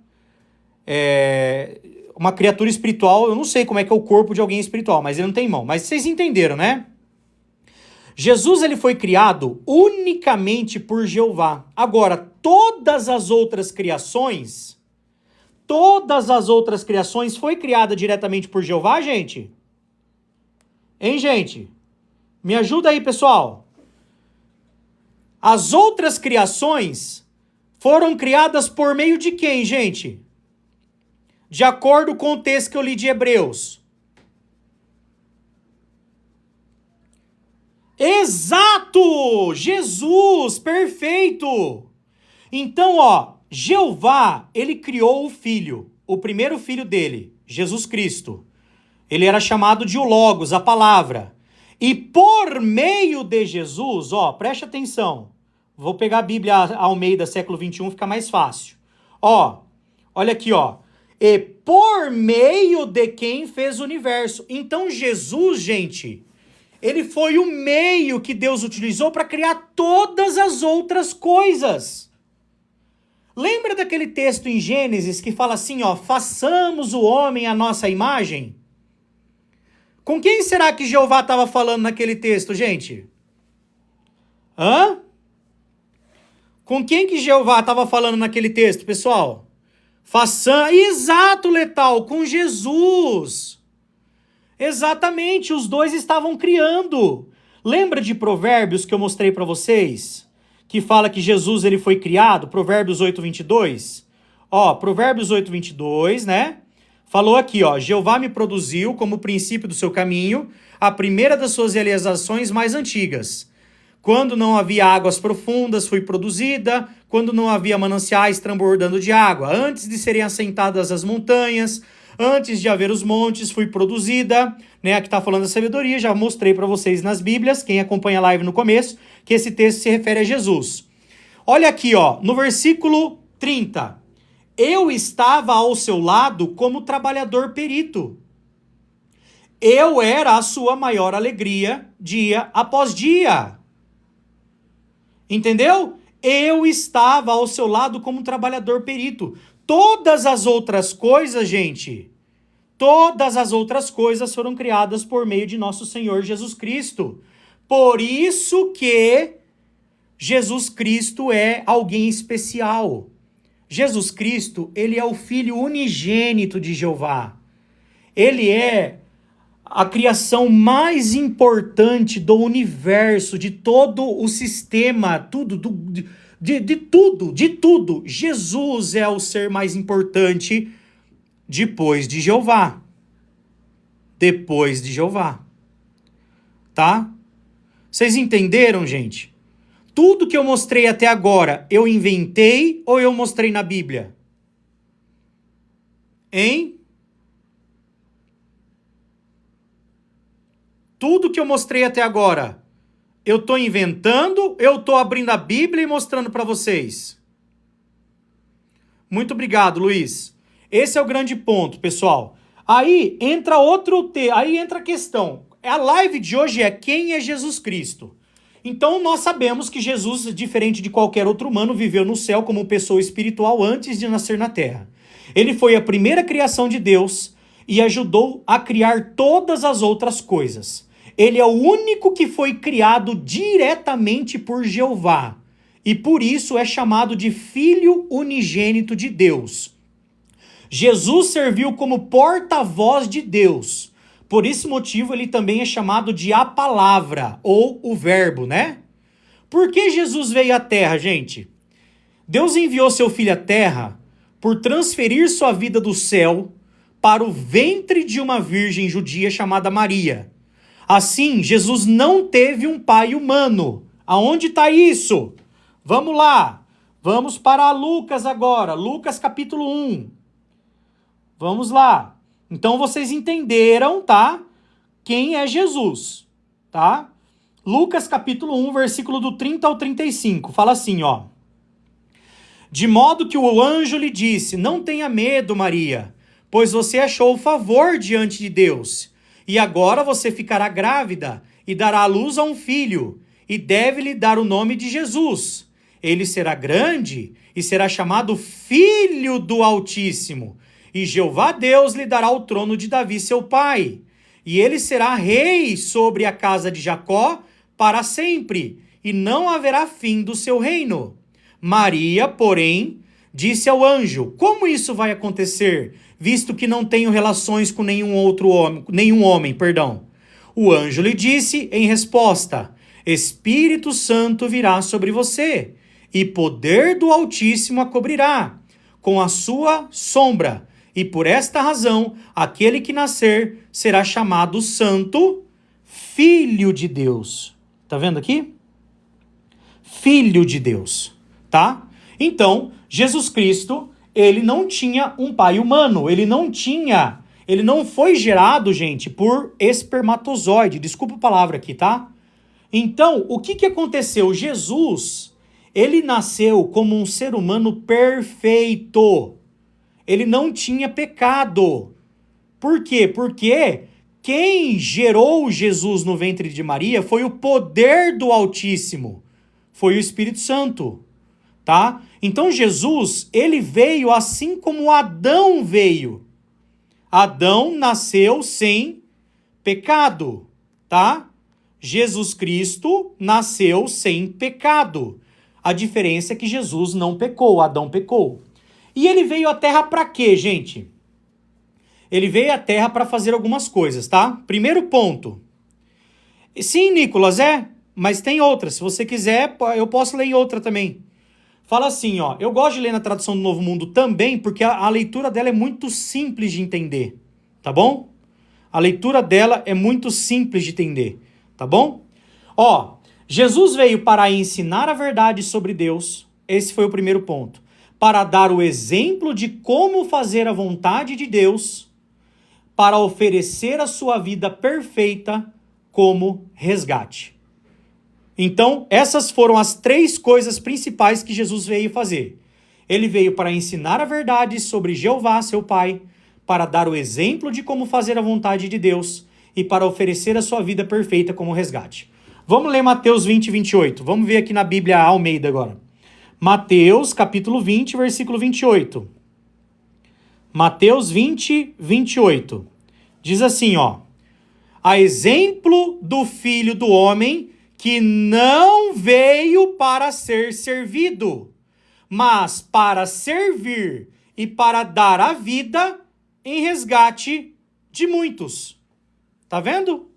Uma criatura espiritual, eu não sei como é que é o corpo de alguém espiritual, mas ele não tem mão. Mas vocês entenderam, né? Jesus, ele foi criado unicamente por Jeová. Agora, todas as outras criações foi criada diretamente por Jeová, gente? Hein, gente? Me ajuda aí, pessoal. As outras criações foram criadas por meio de quem, gente? De acordo com o texto que eu li de Hebreus. Exato! Jesus, perfeito! Então, ó, Jeová, ele criou o Filho, o primeiro filho dele, Jesus Cristo. Ele era chamado de o Logos, a palavra. E por meio de Jesus, ó, preste atenção. Vou pegar a Bíblia Almeida, século 21, fica mais fácil. Ó, olha aqui, ó. E por meio de quem fez o universo. Então, Jesus, gente, ele foi o meio que Deus utilizou para criar todas as outras coisas. Lembra daquele texto em Gênesis que fala assim, ó, façamos o homem à nossa imagem? Com quem será que Jeová estava falando naquele texto, gente? Hã? Com quem que Jeová estava falando naquele texto, pessoal? Exato, Letal, com Jesus. Exatamente, os dois estavam criando. Lembra de Provérbios que eu mostrei para vocês? Que fala que Jesus ele foi criado, Provérbios 8:22. Ó, Provérbios 8:22, né? Falou aqui, ó, Jeová me produziu como princípio do seu caminho, a primeira das suas realizações mais antigas. Quando não havia águas profundas, fui produzida, quando não havia mananciais transbordando de água, antes de serem assentadas as montanhas, Antes de haver os montes, fui produzida, né? Aqui está falando da sabedoria, já mostrei para vocês nas Bíblias, quem acompanha a live no começo, que esse texto se refere a Jesus. Olha aqui, ó, no versículo 30. Eu estava ao seu lado como trabalhador perito. Eu era a sua maior alegria dia após dia. Entendeu? Eu estava ao seu lado como trabalhador perito. Todas as outras coisas, gente, todas as outras coisas foram criadas por meio de nosso Senhor Jesus Cristo. Por isso que Jesus Cristo é alguém especial. Jesus Cristo, ele é o Filho unigênito de Jeová. Ele é a criação mais importante do universo, de todo o sistema, de tudo. Jesus é o ser mais importante depois de Jeová. Depois de Jeová. Tá? Vocês entenderam, gente? Tudo que eu mostrei até agora, eu inventei ou eu mostrei na Bíblia? Hein? Tudo que eu mostrei até agora, eu estou inventando, eu estou abrindo a Bíblia e mostrando para vocês? Muito obrigado, Luiz. Esse é o grande ponto, pessoal. Aí entra aí entra a questão. A live de hoje é quem é Jesus Cristo? Então nós sabemos que Jesus, diferente de qualquer outro humano, viveu no céu como pessoa espiritual antes de nascer na terra. Ele foi a primeira criação de Deus e ajudou a criar todas as outras coisas. Ele é o único que foi criado diretamente por Jeová e por isso é chamado de Filho unigênito de Deus. Jesus serviu como porta-voz de Deus. Por esse motivo ele também é chamado de a palavra ou o verbo, né? Por que Jesus veio à terra, gente? Deus enviou seu filho à terra por transferir sua vida do céu para o ventre de uma virgem judia chamada Maria. Assim, Jesus não teve um pai humano. Aonde está isso? Vamos lá. Vamos para Lucas agora. Lucas capítulo 1. Vamos lá. Então vocês entenderam, tá? Quem é Jesus, tá? Lucas capítulo 1, versículo do 30 ao 35. Fala assim, ó. De modo que o anjo lhe disse, não tenha medo, Maria, pois você achou favor diante de Deus. E agora você ficará grávida e dará à luz a um filho, e deve-lhe dar o nome de Jesus. Ele será grande e será chamado Filho do Altíssimo. E Jeová Deus lhe dará o trono de Davi, seu pai. E ele será rei sobre a casa de Jacó para sempre, e não haverá fim do seu reino. Maria, porém, disse ao anjo, como isso vai acontecer, visto que não tenho relações com nenhum homem. O anjo lhe disse em resposta, Espírito Santo virá sobre você, e poder do Altíssimo a cobrirá com a sua sombra. E por esta razão, aquele que nascer será chamado Santo, Filho de Deus. Tá vendo aqui? Filho de Deus, tá? Então, Jesus Cristo, ele não tinha um pai humano, ele não foi gerado, gente, por espermatozoide, desculpa a palavra aqui, tá? Então, o que aconteceu? Jesus, ele nasceu como um ser humano perfeito. Ele não tinha pecado. Por quê? Porque quem gerou Jesus no ventre de Maria foi o poder do Altíssimo. Foi o Espírito Santo, tá? Então Jesus, ele veio assim como Adão veio. Adão nasceu sem pecado, tá? Jesus Cristo nasceu sem pecado. A diferença é que Jesus não pecou, Adão pecou. E ele veio à Terra para quê, gente? Ele veio à Terra para fazer algumas coisas, tá? Primeiro ponto. Sim, Nicolas, mas tem outra. Se você quiser, eu posso ler em outra também. Fala assim, ó. Eu gosto de ler na tradução do Novo Mundo também, porque a leitura dela é muito simples de entender, tá bom? A leitura dela é muito simples de entender, tá bom? Ó, Jesus veio para ensinar a verdade sobre Deus. Esse foi o primeiro ponto. Para dar o exemplo de como fazer a vontade de Deus. para oferecer a sua vida perfeita como resgate. Então, essas foram as 3 coisas principais que Jesus veio fazer. Ele veio para ensinar a verdade sobre Jeová, seu Pai, para dar o exemplo de como fazer a vontade de Deus e para oferecer a sua vida perfeita como resgate. Vamos ler Mateus 20, 28. Vamos ver aqui na Bíblia Almeida agora. Mateus, capítulo 20, versículo 28. Mateus 20, 28. Diz assim, ó. A exemplo do Filho do Homem, que não veio para ser servido, mas para servir e para dar a vida em resgate de muitos. Tá vendo?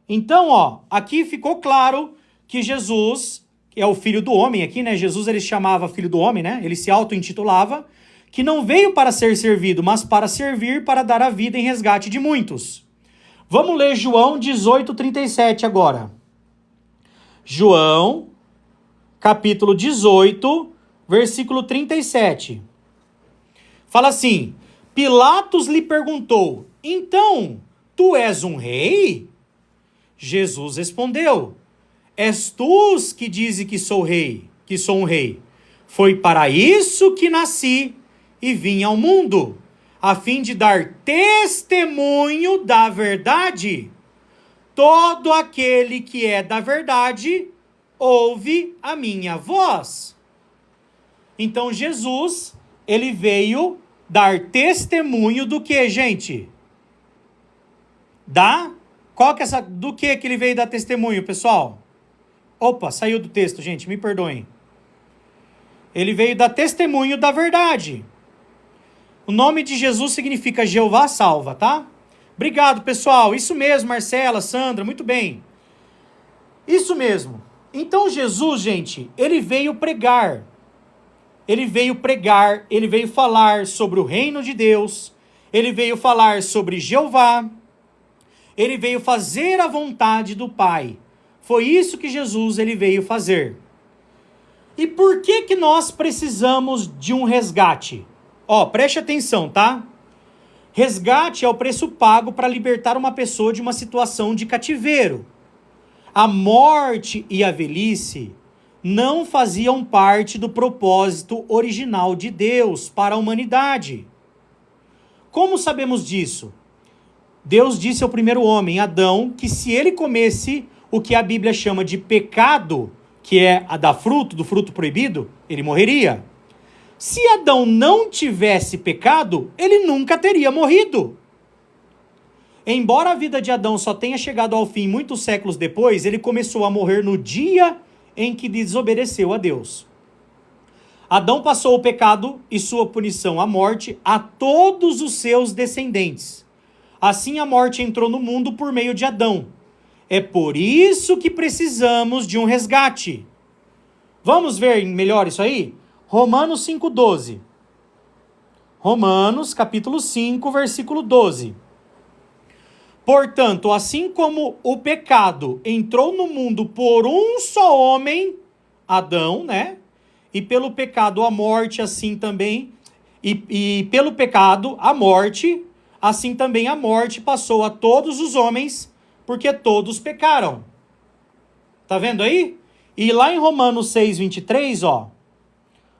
Então, ó, aqui ficou claro que Jesus, que é o Filho do Homem aqui, né? Jesus ele chamava Filho do Homem, né? Ele se auto-intitulava, que não veio para ser servido, mas para servir, para dar a vida em resgate de muitos. Vamos ler João 18:37 agora. João, capítulo 18, versículo 37. Fala assim: Pilatos lhe perguntou: então, tu és um rei? Jesus respondeu: és tu que dizes que sou rei, que sou um rei. Foi para isso que nasci e vim ao mundo, a fim de dar testemunho da verdade. Todo aquele que é da verdade ouve a minha voz. Então Jesus, ele veio dar testemunho do que, gente? Do que ele veio dar testemunho, pessoal? Opa, saiu do texto, gente, me perdoem. Ele veio dar testemunho da verdade. O nome de Jesus significa Jeová salva, tá? Obrigado, pessoal. Isso mesmo, Marcela, Sandra, muito bem. Isso mesmo. Então Jesus, gente, ele veio pregar. Ele veio falar sobre o reino de Deus. Ele veio falar sobre Jeová. Ele veio fazer a vontade do Pai. Foi isso que Jesus ele veio fazer. E por que nós precisamos de um resgate? Ó, preste atenção, tá? Resgate é o preço pago para libertar uma pessoa de uma situação de cativeiro. A morte e a velhice não faziam parte do propósito original de Deus para a humanidade. Como sabemos disso? Deus disse ao primeiro homem, Adão, que se ele comesse o que a Bíblia chama de pecado, que é a do fruto proibido, ele morreria. Se Adão não tivesse pecado, ele nunca teria morrido. Embora a vida de Adão só tenha chegado ao fim muitos séculos depois, ele começou a morrer no dia em que desobedeceu a Deus. Adão passou o pecado e sua punição, a morte, a todos os seus descendentes. Assim a morte entrou no mundo por meio de Adão. É por isso que precisamos de um resgate. Vamos ver melhor isso aí? Romanos 5,12. Romanos, capítulo 5, versículo 12. Portanto, assim como o pecado entrou no mundo por um só homem, Adão, né? E pelo pecado a morte, assim também. E pelo pecado a morte, assim também a morte passou a todos os homens, porque todos pecaram. Tá vendo aí? E lá em Romanos 6, 23, ó.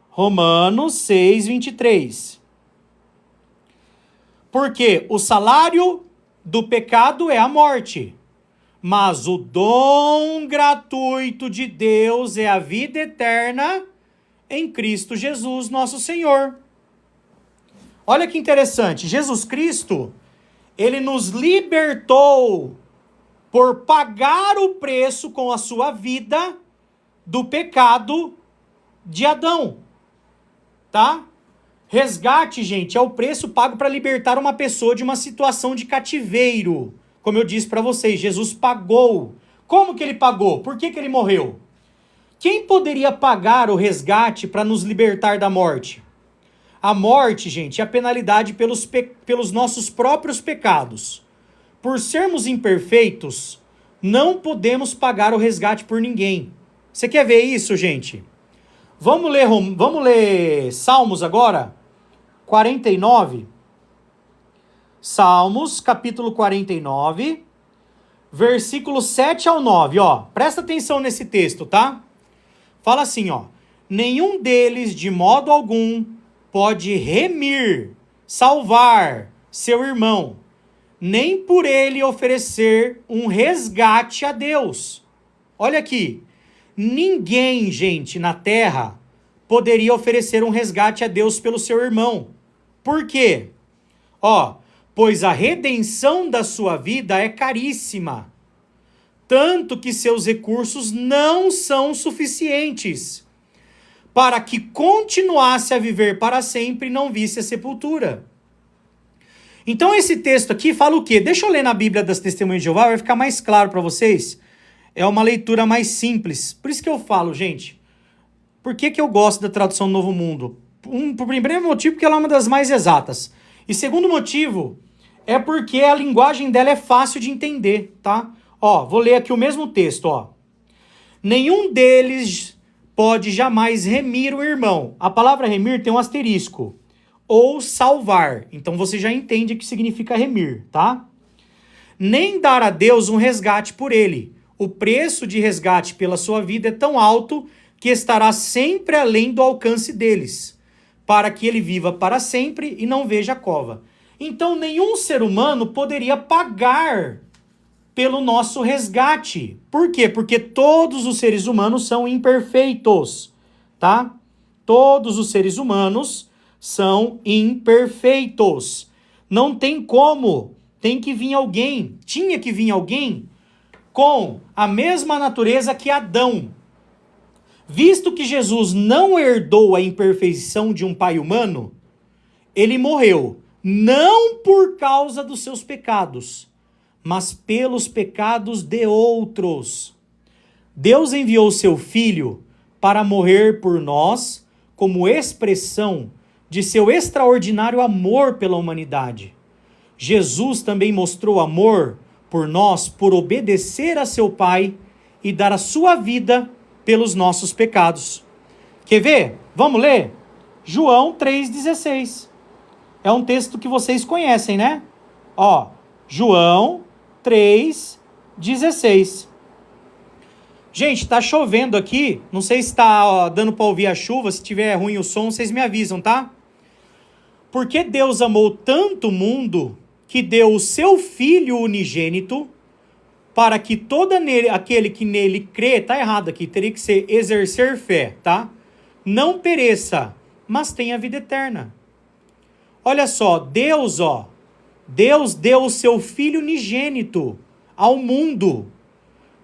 Romanos 6, 23. Porque o salário do pecado é a morte, mas o dom gratuito de Deus é a vida eterna em Cristo Jesus, nosso Senhor. Olha que interessante, Jesus Cristo, ele nos libertou por pagar o preço com a sua vida do pecado de Adão, tá? Resgate, gente, é o preço pago para libertar uma pessoa de uma situação de cativeiro. Como eu disse para vocês, Jesus pagou. Como que ele pagou? Por que ele morreu? Quem poderia pagar o resgate para nos libertar da morte? A morte, gente, é a penalidade pelos nossos próprios pecados. Por sermos imperfeitos, não podemos pagar o resgate por ninguém. Você quer ver isso, gente? Vamos ler Salmos agora? 49. Salmos, capítulo 49, versículos 7 ao 9, ó. Presta atenção nesse texto, tá? Fala assim, ó. Nenhum deles, de modo algum, pode remir, salvar seu irmão, nem por ele oferecer um resgate a Deus. Olha aqui. Ninguém, gente, na terra poderia oferecer um resgate a Deus pelo seu irmão. Por quê? Ó, pois a redenção da sua vida é caríssima, tanto que seus recursos não são suficientes para que continuasse a viver para sempre e não visse a sepultura. Então esse texto aqui fala o quê? Deixa eu ler na Bíblia das Testemunhas de Jeová, vai ficar mais claro para vocês. É uma leitura mais simples. Por isso que eu falo, gente, por que eu gosto da tradução do Novo Mundo? Por primeiro motivo, porque ela é uma das mais exatas. E segundo motivo, é porque a linguagem dela é fácil de entender, tá? Ó, vou ler aqui o mesmo texto, ó. Nenhum deles pode jamais remir o irmão. A palavra remir tem um asterisco. Ou salvar. Então você já entende o que significa remir, tá? Nem dar a Deus um resgate por ele. O preço de resgate pela sua vida é tão alto que estará sempre além do alcance deles, para que ele viva para sempre e não veja a cova. Então nenhum ser humano poderia pagar pelo nosso resgate. Por quê? Porque todos os seres humanos são imperfeitos, tá? Todos os seres humanos são imperfeitos. Não tem como. Tem que vir alguém. Tinha que vir alguém com a mesma natureza que Adão. Visto que Jesus não herdou a imperfeição de um pai humano, ele morreu não por causa dos seus pecados, mas pelos pecados de outros. Deus enviou seu Filho para morrer por nós como expressão de seu extraordinário amor pela humanidade. Jesus também mostrou amor por nós por obedecer a seu Pai e dar a sua vida pelos nossos pecados. Quer ver? Vamos ler? João 3,16. É um texto que vocês conhecem, né? Ó, João 3,16. Gente, tá chovendo aqui. Não sei se tá dando para ouvir a chuva. Se tiver ruim o som, vocês me avisam, tá? Porque Deus amou tanto o mundo que deu o seu Filho unigênito para que todo aquele que nele crê, tá errado aqui, teria que ser exercer fé, tá? Não pereça, mas tenha vida eterna. Olha só, Deus deu o seu Filho unigênito ao mundo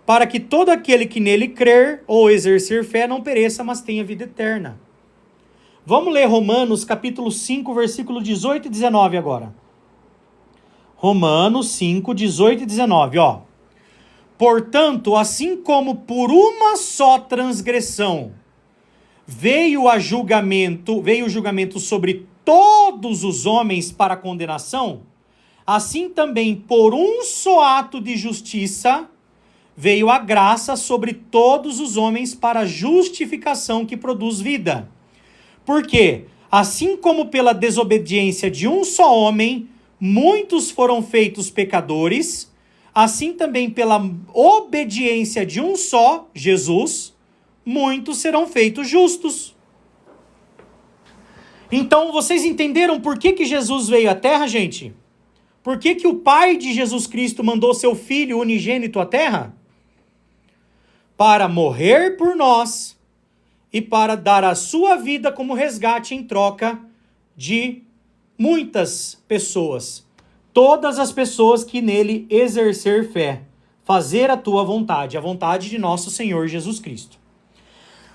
para que todo aquele que nele crer ou exercer fé não pereça, mas tenha vida eterna. Vamos ler Romanos capítulo 5, versículo 18 e 19 agora. Romanos 5, 18 e 19, ó. Portanto, assim como por uma só transgressão veio o julgamento sobre todos os homens para condenação, assim também por um só ato de justiça veio a graça sobre todos os homens para justificação que produz vida. Porque, assim como pela desobediência de um só homem, muitos foram feitos pecadores, assim também pela obediência de um só, Jesus, muitos serão feitos justos. Então, vocês entenderam por que Jesus veio à Terra, gente? Por que o Pai de Jesus Cristo mandou seu Filho unigênito à Terra? Para morrer por nós e para dar a sua vida como resgate em troca de muitas pessoas. Todas as pessoas que nele exercer fé. Fazer a tua vontade, a vontade de nosso Senhor Jesus Cristo.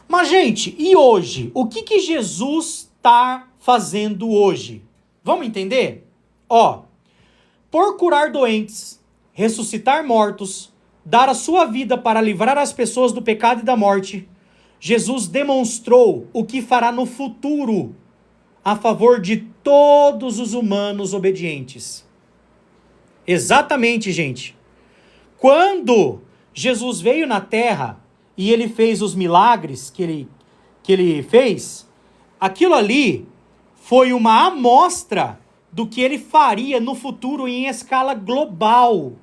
Mas, gente, e hoje? O que Jesus está fazendo hoje? Vamos entender? Ó, por curar doentes, ressuscitar mortos, dar a sua vida para livrar as pessoas do pecado e da morte, Jesus demonstrou o que fará no futuro a favor de todos os humanos obedientes. Exatamente, gente. Quando Jesus veio na Terra e ele fez os milagres que ele fez, aquilo ali foi uma amostra do que ele faria no futuro em escala global.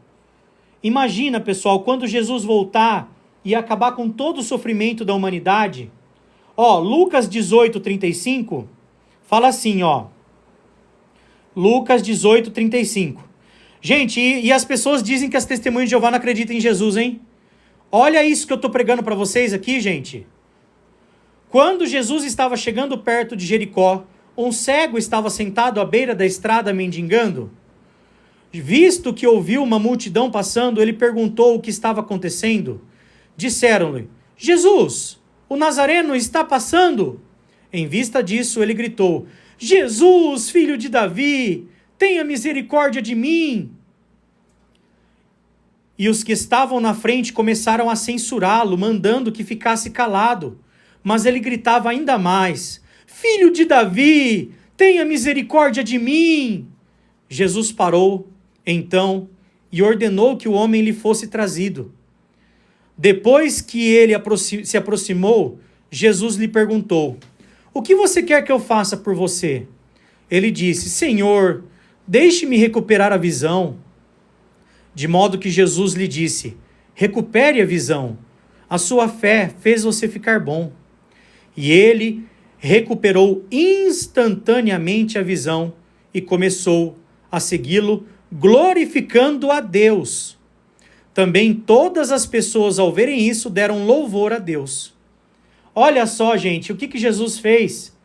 Imagina, pessoal, quando Jesus voltar e acabar com todo o sofrimento da humanidade. Ó, Lucas 18:35 fala assim, ó. Lucas 18:35. Gente, e as pessoas dizem que as testemunhas de Jeová não acreditam em Jesus, hein? Olha isso que eu estou pregando para vocês aqui, gente. Quando Jesus estava chegando perto de Jericó, um cego estava sentado à beira da estrada mendigando. Visto que ouviu uma multidão passando, ele perguntou o que estava acontecendo. Disseram-lhe: Jesus, o Nazareno está passando. Em vista disso, ele gritou: Jesus, filho de Davi, tenha misericórdia de mim. E os que estavam na frente começaram a censurá-lo, mandando que ficasse calado. Mas ele gritava ainda mais: Filho de Davi, tenha misericórdia de mim. Jesus parou, então, e ordenou que o homem lhe fosse trazido. Depois que ele se aproximou, Jesus lhe perguntou: O que você quer que eu faça por você? Ele disse: Senhor, deixe-me recuperar a visão. De modo que Jesus lhe disse: Recupere a visão. A sua fé fez você ficar bom. E ele recuperou instantaneamente a visão e começou a segui-lo, glorificando a Deus. Também todas as pessoas, ao verem isso, deram louvor a Deus. Olha só, gente, o que Jesus fez.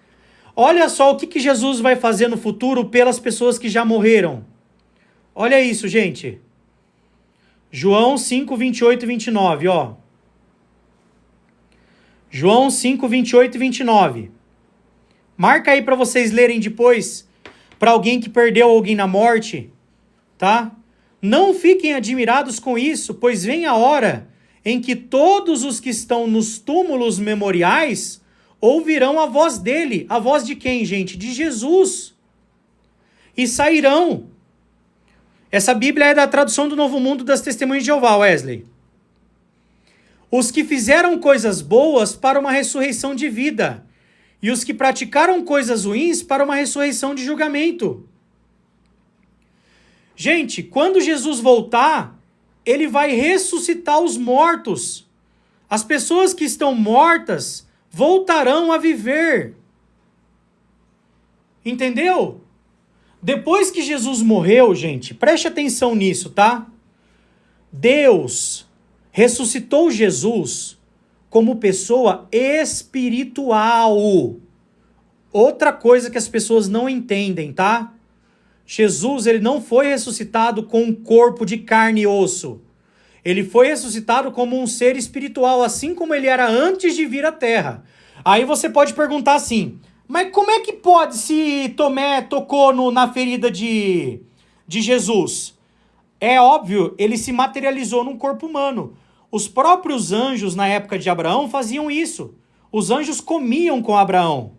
Olha só o que Jesus vai fazer no futuro pelas pessoas que já morreram. Olha isso, gente. João 5, 28 e 29, ó. João 5, 28 e 29. Marca aí para vocês lerem depois, para alguém que perdeu alguém na morte, tá? Não fiquem admirados com isso, pois vem a hora em que todos os que estão nos túmulos memoriais ouvirão a voz dele. A voz de quem, gente? De Jesus. E sairão. Essa Bíblia é da tradução do Novo Mundo das Testemunhas de Jeová, Wesley. Os que fizeram coisas boas para uma ressurreição de vida, e os que praticaram coisas ruins para uma ressurreição de julgamento. Gente, quando Jesus voltar, ele vai ressuscitar os mortos. As pessoas que estão mortas voltarão a viver. Entendeu? Depois que Jesus morreu, gente, preste atenção nisso, tá? Deus ressuscitou Jesus como pessoa espiritual. Outra coisa que as pessoas não entendem, tá? Jesus, ele não foi ressuscitado com um corpo de carne e osso. Ele foi ressuscitado como um ser espiritual, assim como ele era antes de vir à Terra. Aí você pode perguntar assim, mas como é que pode se Tomé tocou na ferida de Jesus? É óbvio, ele se materializou num corpo humano. Os próprios anjos, na época de Abraão, faziam isso. Os anjos comiam com Abraão.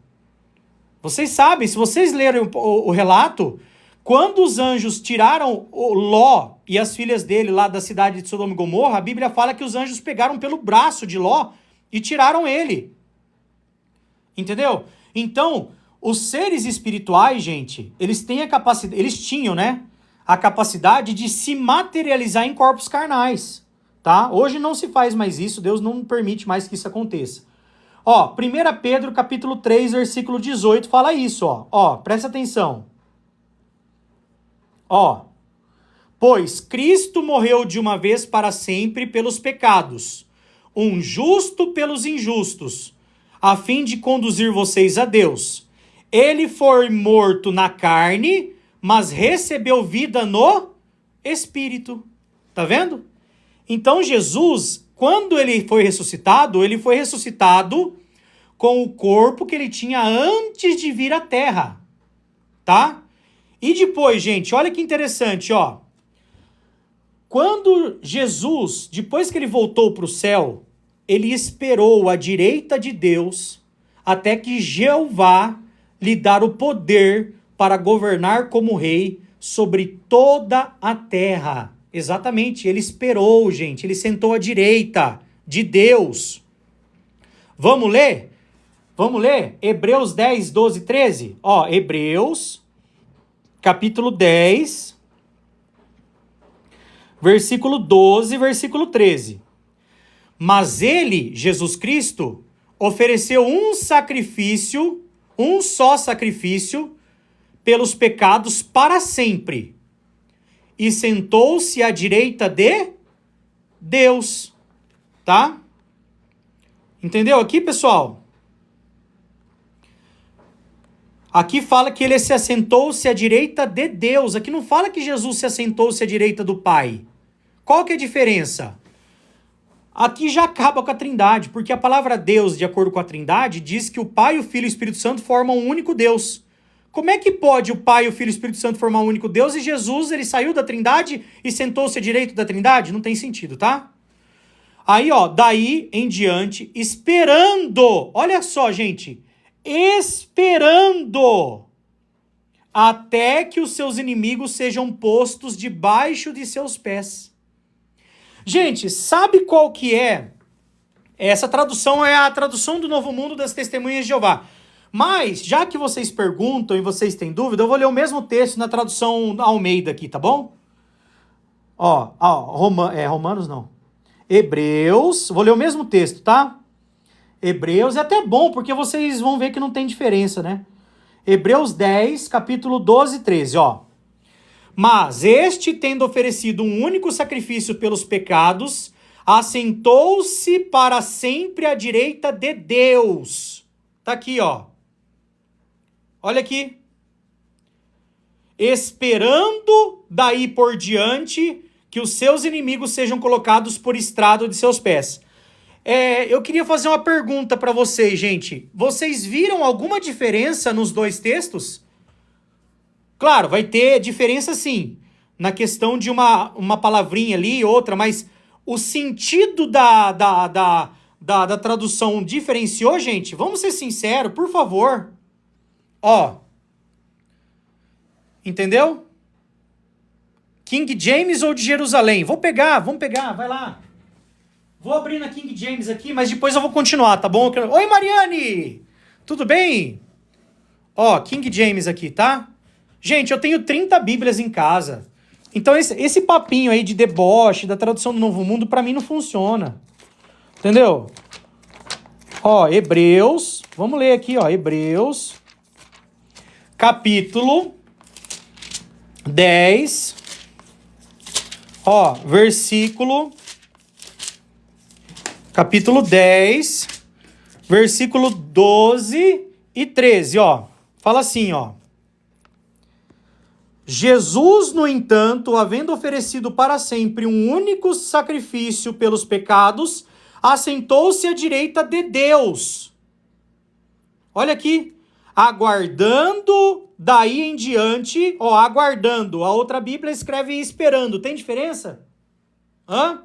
Vocês sabem, se vocês lerem o relato, quando os anjos tiraram o Ló e as filhas dele lá da cidade de Sodoma e Gomorra, a Bíblia fala que os anjos pegaram pelo braço de Ló e tiraram ele. Entendeu? Então, os seres espirituais, gente, eles têm a capacidade, eles tinham, né, a capacidade de se materializar em corpos carnais, tá? Hoje não se faz mais isso, Deus não permite mais que isso aconteça. Ó, 1 Pedro capítulo 3, versículo 18, fala isso, ó. Ó, presta atenção. Ó, pois Cristo morreu de uma vez para sempre pelos pecados, um justo pelos injustos, a fim de conduzir vocês a Deus. Ele foi morto na carne, mas recebeu vida no Espírito. Tá vendo? Então Jesus, quando ele foi ressuscitado com o corpo que ele tinha antes de vir à Terra. Tá? E depois, gente, olha que interessante, ó. Quando Jesus, depois que ele voltou para o céu, ele esperou à direita de Deus até que Jeová lhe dar o poder para governar como rei sobre toda a terra. Exatamente, ele esperou, gente, ele sentou à direita de Deus. Vamos ler? Vamos ler? Hebreus 10, 12, 13? Ó, Hebreus, capítulo 10, versículo 12, versículo 13. Mas ele, Jesus Cristo, ofereceu um só sacrifício, pelos pecados para sempre, e sentou-se à direita de Deus. Tá? Entendeu aqui, pessoal? Aqui fala que ele se assentou-se à direita de Deus. Aqui não fala que Jesus se assentou-se à direita do Pai. Qual que é a diferença? Aqui já acaba com a Trindade, porque a palavra Deus, de acordo com a Trindade, diz que o Pai, o Filho e o Espírito Santo formam um único Deus. Como é que pode o Pai, o Filho e o Espírito Santo formar um único Deus e Jesus, ele saiu da Trindade e sentou-se à direita da Trindade? Não tem sentido, tá? Aí, ó, daí em diante, esperando, olha só, gente, esperando até que os seus inimigos sejam postos debaixo de seus pés. Gente, sabe qual que é? Essa tradução é a tradução do Novo Mundo das Testemunhas de Jeová. Mas, já que vocês perguntam e vocês têm dúvida, eu vou ler o mesmo texto na tradução Almeida aqui, tá bom? Romanos não. Hebreus, vou ler o mesmo texto, tá? Hebreus é até bom, porque vocês vão ver que não tem diferença, né? Hebreus 10, capítulo 12 e 13, ó. Mas este, tendo oferecido um único sacrifício pelos pecados, assentou-se para sempre à direita de Deus. Tá aqui, ó. Olha aqui. Esperando daí por diante que os seus inimigos sejam colocados por estrado de seus pés. Eu queria fazer uma pergunta para vocês, gente. Vocês viram alguma diferença nos dois textos? Claro, vai ter diferença sim, na questão de uma palavrinha ali e outra, mas o sentido da tradução diferenciou, gente? Vamos ser sinceros, por favor. Ó, entendeu? King James ou de Jerusalém? Vamos pegar, vai lá. Vou abrir na King James aqui, mas depois eu vou continuar, tá bom? Oi, Mariane! Tudo bem? Ó, King James aqui, tá? Gente, eu tenho 30 Bíblias em casa. Então esse papinho aí de deboche, da tradução do Novo Mundo, pra mim não funciona. Entendeu? Ó, Hebreus, vamos ler aqui, ó, Hebreus, capítulo 10, ó, capítulo 10, versículo 12 e 13, ó. Fala assim, ó. Jesus, no entanto, havendo oferecido para sempre um único sacrifício pelos pecados, assentou-se à direita de Deus. Olha aqui. Aguardando daí em diante, ó, aguardando. A outra Bíblia escreve esperando. Tem diferença? Hã?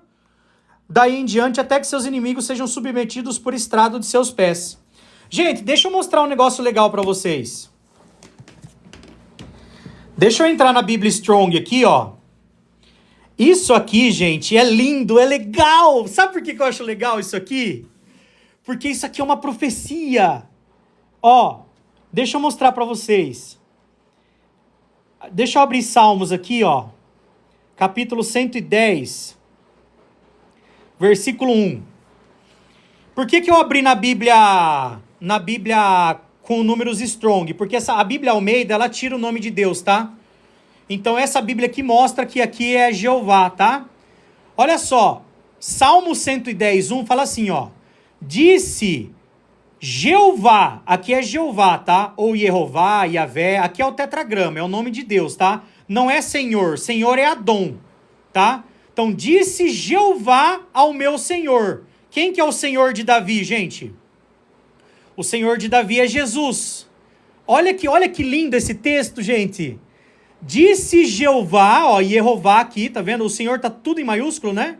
Daí em diante até que seus inimigos sejam submetidos por estrado de seus pés. Gente, deixa eu mostrar um negócio legal para vocês. Deixa eu entrar na Bíblia Strong aqui, ó. Isso aqui, gente, é lindo, é legal. Sabe por que eu acho legal isso aqui? Porque isso aqui é uma profecia. Ó, deixa eu mostrar para vocês. Deixa eu abrir Salmos aqui, ó. Capítulo 110. Versículo 1. Por que eu abri na Bíblia com números strong? Porque a Bíblia Almeida, ela tira o nome de Deus, tá? Então essa Bíblia aqui mostra que aqui é Jeová, tá? Olha só, Salmo 110, 1 fala assim, ó. Disse Jeová, aqui é Jeová, tá? Ou Yehová, Yavé, aqui é o tetragrama, é o nome de Deus, tá? Não é Senhor, Senhor é Adom, tá? Então, disse Jeová ao meu Senhor. Quem que é o Senhor de Davi, gente? O Senhor de Davi é Jesus. Olha que lindo esse texto, gente. Disse Jeová, ó, Yehová aqui, tá vendo? O Senhor tá tudo em maiúsculo, né?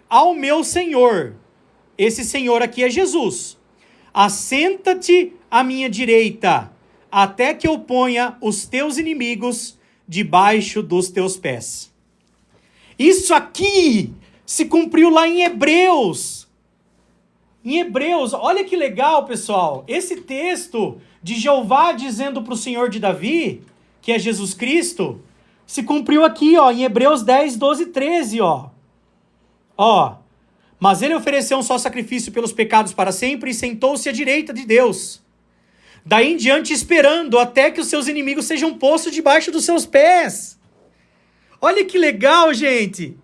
Ao meu Senhor. Esse Senhor aqui é Jesus. Assenta-te à minha direita, até que eu ponha os teus inimigos debaixo dos teus pés. Isso aqui se cumpriu lá em Hebreus. Em Hebreus, olha que legal, pessoal. Esse texto de Jeová dizendo para o Senhor de Davi, que é Jesus Cristo, se cumpriu aqui, ó, em Hebreus 10, 12 e 13, ó. Ó, mas ele ofereceu um só sacrifício pelos pecados para sempre e sentou-se à direita de Deus. Daí em diante esperando até que os seus inimigos sejam postos debaixo dos seus pés. Olha que legal, gente.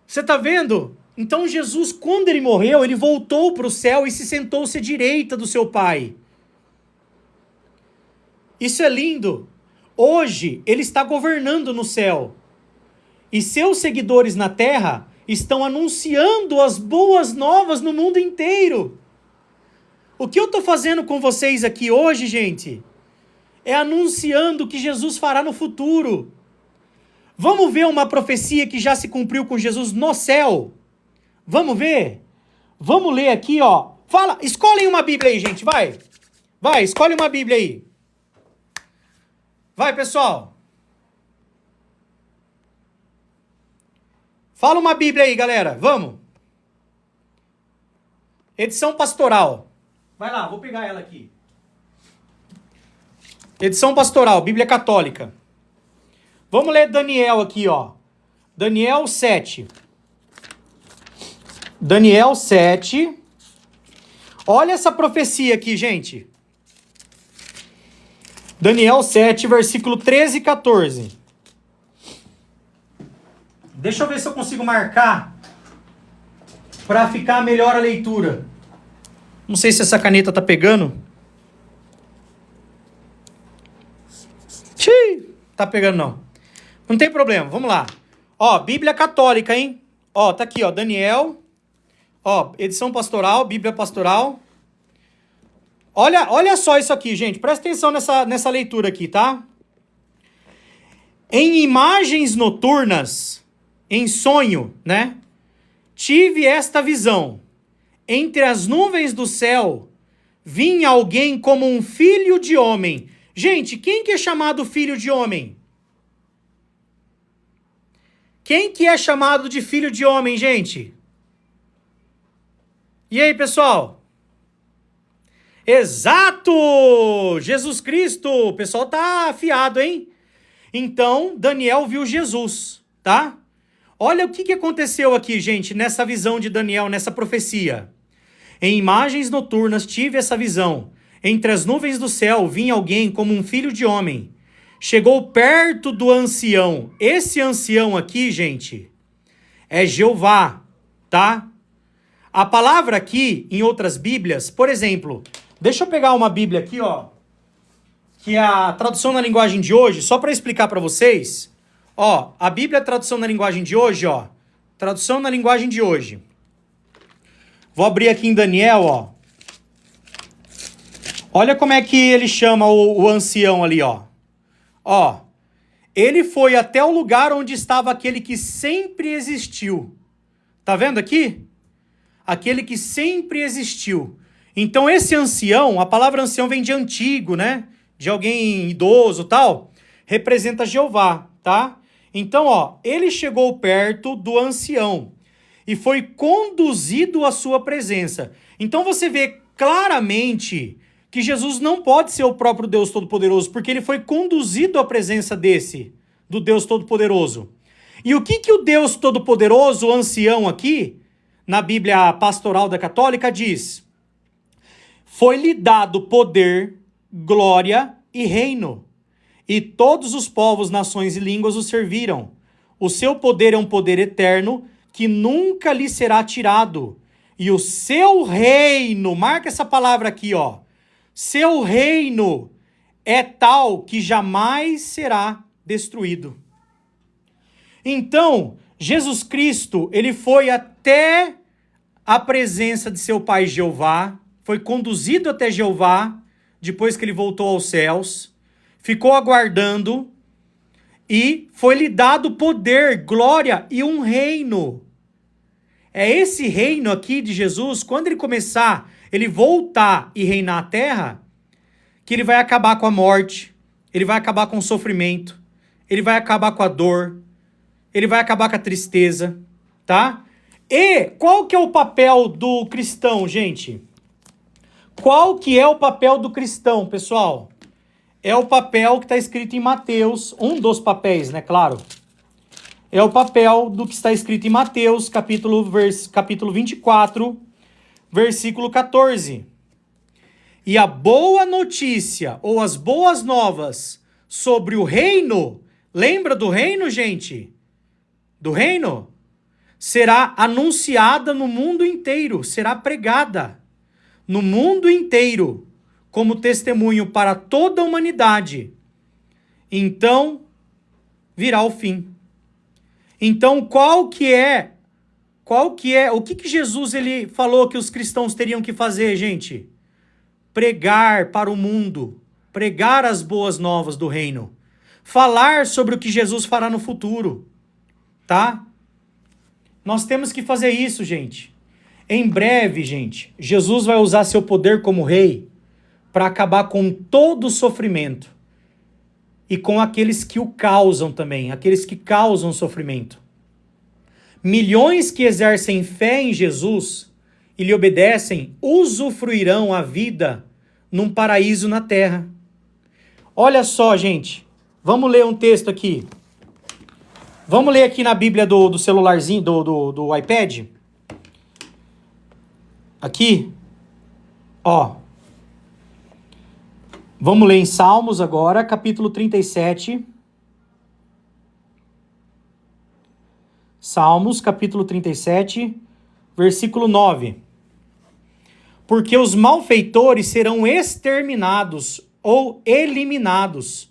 Você tá vendo? Então Jesus, quando ele morreu, ele voltou para o céu e se sentou-se à direita do seu Pai. Isso é lindo. Hoje, ele está governando no céu. E seus seguidores na terra estão anunciando as boas novas no mundo inteiro. O que eu estou fazendo com vocês aqui hoje, gente, é anunciando o que Jesus fará no futuro. Vamos ver uma profecia que já se cumpriu com Jesus no céu? Vamos ver? Vamos ler aqui, ó. Fala, escolhem uma Bíblia aí, gente, vai. Vai, escolhe uma Bíblia aí. Vai, pessoal. Fala uma Bíblia aí, galera. Vamos. Edição pastoral. Vai lá, vou pegar ela aqui. Edição pastoral, Bíblia católica. Vamos ler Daniel aqui, ó. Daniel 7. Daniel 7. Olha essa profecia aqui, gente. Daniel 7, versículo 13 e 14. Deixa eu ver se eu consigo marcar para ficar melhor a leitura. Não sei se essa caneta tá pegando. Tá pegando não. Não tem problema, vamos lá. Ó, Bíblia católica, hein? Ó, tá aqui, ó, Daniel. Ó, edição pastoral, Bíblia pastoral. Olha só isso aqui, gente. Presta atenção nessa leitura aqui, tá? Em imagens noturnas, em sonho, né? Tive esta visão. Entre as nuvens do céu, vinha alguém como um filho de homem. Gente, quem que é chamado filho de homem? Quem que é chamado de filho de homem, gente? E aí, pessoal? Exato! Jesus Cristo! O pessoal tá afiado, hein? Então, Daniel viu Jesus, tá? Olha o que aconteceu aqui, gente, nessa visão de Daniel, nessa profecia. Em imagens noturnas tive essa visão. Entre as nuvens do céu vinha alguém como um filho de homem. Chegou perto do ancião. Esse ancião aqui, gente, é Jeová, tá? A palavra aqui, em outras Bíblias, por exemplo, deixa eu pegar uma Bíblia aqui, ó, que é a tradução na linguagem de hoje, só para explicar para vocês. Ó, a Bíblia, a tradução na linguagem de hoje, ó, tradução na linguagem de hoje. Vou abrir aqui em Daniel, ó. Olha como é que ele chama o ancião ali, ó. Ó, ele foi até o lugar onde estava aquele que sempre existiu. Tá vendo aqui? Aquele que sempre existiu. Então esse ancião, a palavra ancião vem de antigo, né? De alguém idoso, tal. Representa Jeová, tá? Então, ó, ele chegou perto do ancião e foi conduzido à sua presença. Então você vê claramente que Jesus não pode ser o próprio Deus Todo-Poderoso, porque ele foi conduzido à presença do Deus Todo-Poderoso. E o que o Deus Todo-Poderoso, o ancião aqui, na Bíblia Pastoral da Católica, diz? Foi-lhe dado poder, glória e reino, e todos os povos, nações e línguas o serviram. O seu poder é um poder eterno, que nunca lhe será tirado. E o seu reino, marca essa palavra aqui, ó. Seu reino é tal que jamais será destruído. Então, Jesus Cristo, ele foi até a presença de seu pai Jeová, foi conduzido até Jeová, depois que ele voltou aos céus, ficou aguardando e foi-lhe dado poder, glória e um reino. É esse reino aqui de Jesus, quando ele começar, ele voltar e reinar a terra, que ele vai acabar com a morte, ele vai acabar com o sofrimento, ele vai acabar com a dor, ele vai acabar com a tristeza, tá? E qual que é o papel do cristão, gente? Qual que é o papel do cristão, pessoal? é o papel que está escrito em Mateus, um dos papéis, né, claro. É o papel do que está escrito em Mateus, capítulo 24, versículo 14. E a boa notícia, ou as boas novas sobre o reino, lembra do reino, gente? Do reino? Será anunciada no mundo inteiro, será pregada no mundo inteiro, como testemunho para toda a humanidade. Então, virá o fim. Então, o que Jesus ele falou que os cristãos teriam que fazer, gente? Pregar para o mundo, pregar as boas novas do reino, falar sobre o que Jesus fará no futuro, tá? Nós temos que fazer isso, gente. Em breve, gente, Jesus vai usar seu poder como rei para acabar com todo o sofrimento e com aqueles que o causam também, aqueles que causam sofrimento. Milhões que exercem fé em Jesus e lhe obedecem, usufruirão a vida num paraíso na terra. Olha só, gente. Vamos ler um texto aqui. Vamos ler aqui na Bíblia do celularzinho, do iPad. Aqui. Ó. Vamos ler em Salmos agora, capítulo 37. Salmos, capítulo 37, versículo 9. Porque os malfeitores serão exterminados ou eliminados,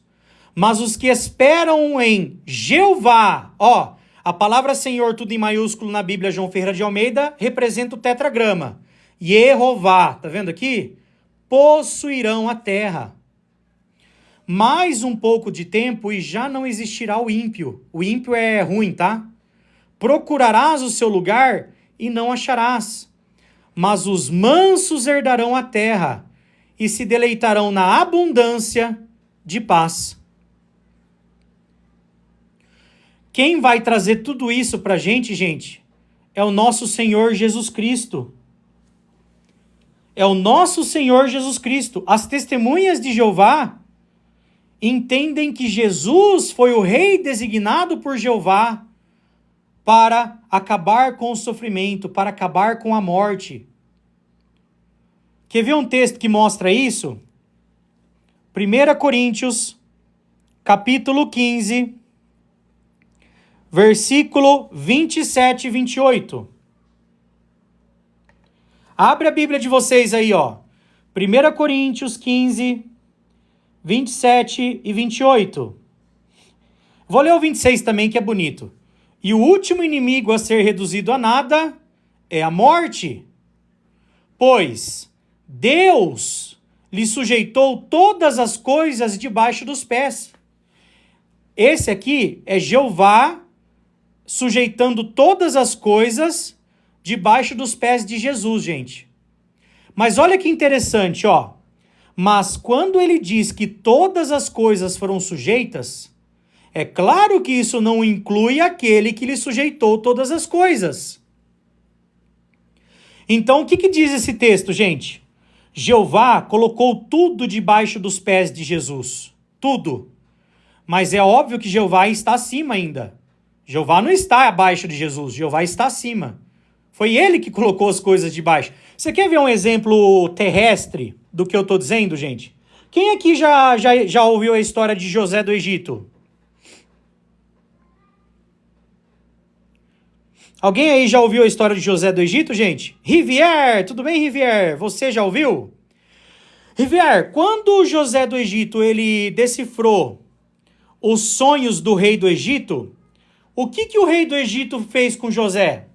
mas os que esperam em Jeová, ó, a palavra Senhor, tudo em maiúsculo na Bíblia João Ferreira de Almeida, representa o tetragrama. Jeová, tá vendo aqui? Possuirão a terra. Mais um pouco de tempo e já não existirá o ímpio. O ímpio é ruim, tá? Procurarás o seu lugar e não acharás. Mas os mansos herdarão a terra e se deleitarão na abundância de paz. Quem vai trazer tudo isso pra gente, gente? É o nosso Senhor Jesus Cristo. É o nosso Senhor Jesus Cristo. As testemunhas de Jeová entendem que Jesus foi o rei designado por Jeová para acabar com o sofrimento, para acabar com a morte. Quer ver um texto que mostra isso? 1 Coríntios, capítulo 15, versículo 27 e 28. Abre a Bíblia de vocês aí, ó. 1 Coríntios 15, 27 e 28. Vou ler o 26 também, que é bonito. E o último inimigo a ser reduzido a nada é a morte. Pois Deus lhe sujeitou todas as coisas debaixo dos pés. Esse aqui é Jeová sujeitando todas as coisas debaixo dos pés de Jesus, gente. Mas olha que interessante, ó. Mas quando ele diz que todas as coisas foram sujeitas, é claro que isso não inclui aquele que lhe sujeitou todas as coisas. Então, o que diz esse texto, gente? Jeová colocou tudo debaixo dos pés de Jesus. Tudo. Mas é óbvio que Jeová está acima ainda. Jeová não está abaixo de Jesus. Jeová está acima. Foi ele que colocou as coisas debaixo. Você quer ver um exemplo terrestre do que eu estou dizendo, gente? Quem aqui já ouviu a história de José do Egito? Alguém aí já ouviu a história de José do Egito, gente? Rivière, tudo bem, Rivière? Você já ouviu? Rivière, quando José do Egito ele decifrou os sonhos do rei do Egito, o que o rei do Egito fez com José?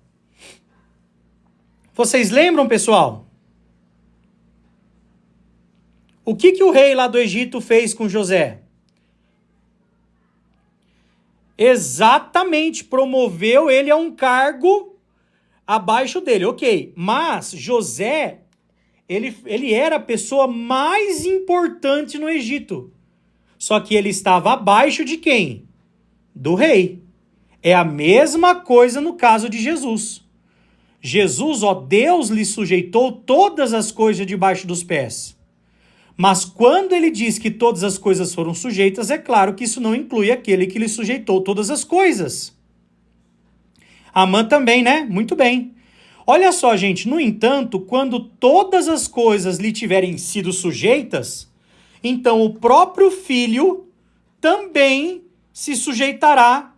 Vocês lembram, pessoal? O que o rei lá do Egito fez com José? Exatamente, promoveu ele a um cargo abaixo dele, ok. Mas José, ele era a pessoa mais importante no Egito. Só que ele estava abaixo de quem? Do rei. É a mesma coisa no caso de Jesus. Jesus, ó, Deus lhe sujeitou todas as coisas debaixo dos pés. Mas quando ele diz que todas as coisas foram sujeitas, é claro que isso não inclui aquele que lhe sujeitou todas as coisas. Amã também, né? Muito bem. Olha só, gente, no entanto, quando todas as coisas lhe tiverem sido sujeitas, então o próprio Filho também se sujeitará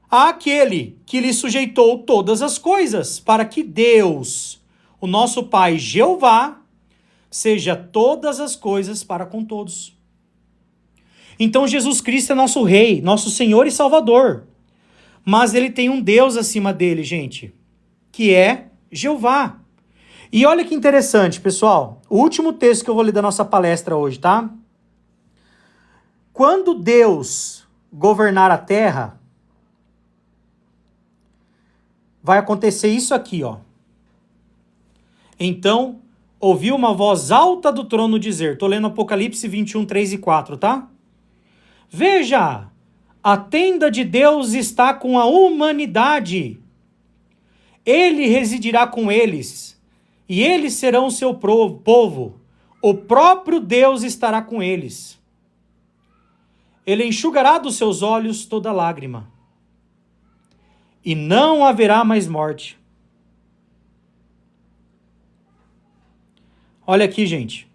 àquele que lhe sujeitou todas as coisas, para que Deus, o nosso Pai Jeová, seja todas as coisas para com todos. Então Jesus Cristo é nosso Rei, nosso Senhor e Salvador. Mas ele tem um Deus acima dele, gente, que é Jeová. E olha que interessante, pessoal. O último texto que eu vou ler da nossa palestra hoje, tá? Quando Deus governar a terra, vai acontecer isso aqui, ó. Então, ouvi uma voz alta do trono dizer, tô lendo Apocalipse 21, 3 e 4, tá? Veja, a tenda de Deus está com a humanidade. Ele residirá com eles, e eles serão o seu povo. O próprio Deus estará com eles. Ele enxugará dos seus olhos toda lágrima. E não haverá mais morte. Olha aqui, gente.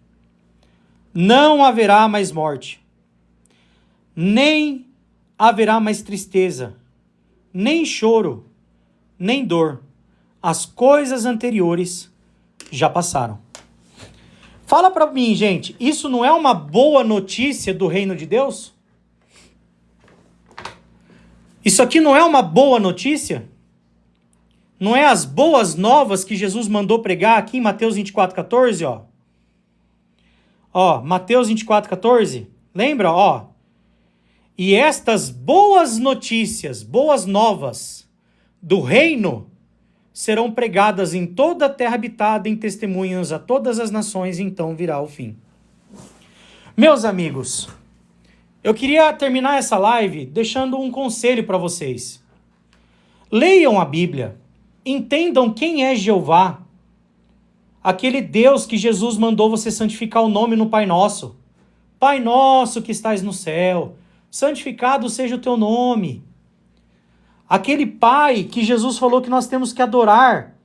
Não haverá mais morte. Nem haverá mais tristeza, nem choro, nem dor. As coisas anteriores já passaram. Fala para mim, gente, isso não é uma boa notícia do reino de Deus? Isso aqui não é uma boa notícia? Não é as boas novas que Jesus mandou pregar aqui em Mateus 24:14, ó? Ó, Mateus 24:14, lembra, ó? E estas boas notícias, boas novas do reino serão pregadas em toda a terra habitada em testemunhas a todas as nações, e então virá o fim. Meus amigos, eu queria terminar essa live deixando um conselho para vocês. Leiam a Bíblia, entendam quem é Jeová, aquele Deus que Jesus mandou você santificar o nome no Pai Nosso. Pai nosso que estais no céu, santificado seja o teu nome. Aquele Pai que Jesus falou que nós temos que adorar,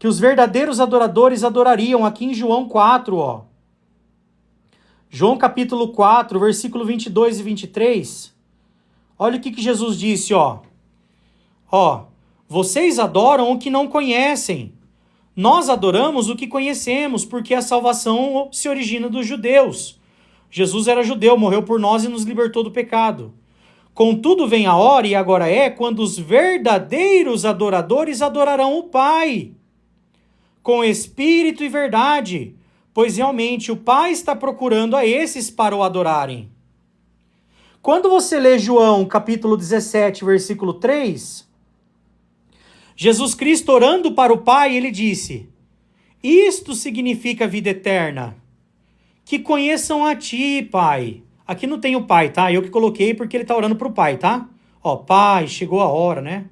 que os verdadeiros adoradores adorariam, aqui em João 4, ó. João capítulo 4, versículo 22 e 23. Olha o que Jesus disse, ó. Ó, vocês adoram o que não conhecem. Nós adoramos o que conhecemos, porque a salvação se origina dos judeus. Jesus era judeu, morreu por nós e nos libertou do pecado. Contudo, vem a hora, e agora é, quando os verdadeiros adoradores adorarão o Pai, com espírito e verdade, pois realmente o Pai está procurando a esses para o adorarem. Quando você lê João capítulo 17, versículo 3, Jesus Cristo orando para o Pai, ele disse, isto significa vida eterna, que conheçam a Ti, Pai. Aqui não tem o Pai, tá? Eu que coloquei porque ele está orando para o Pai, tá? Ó, Pai, chegou a hora, né?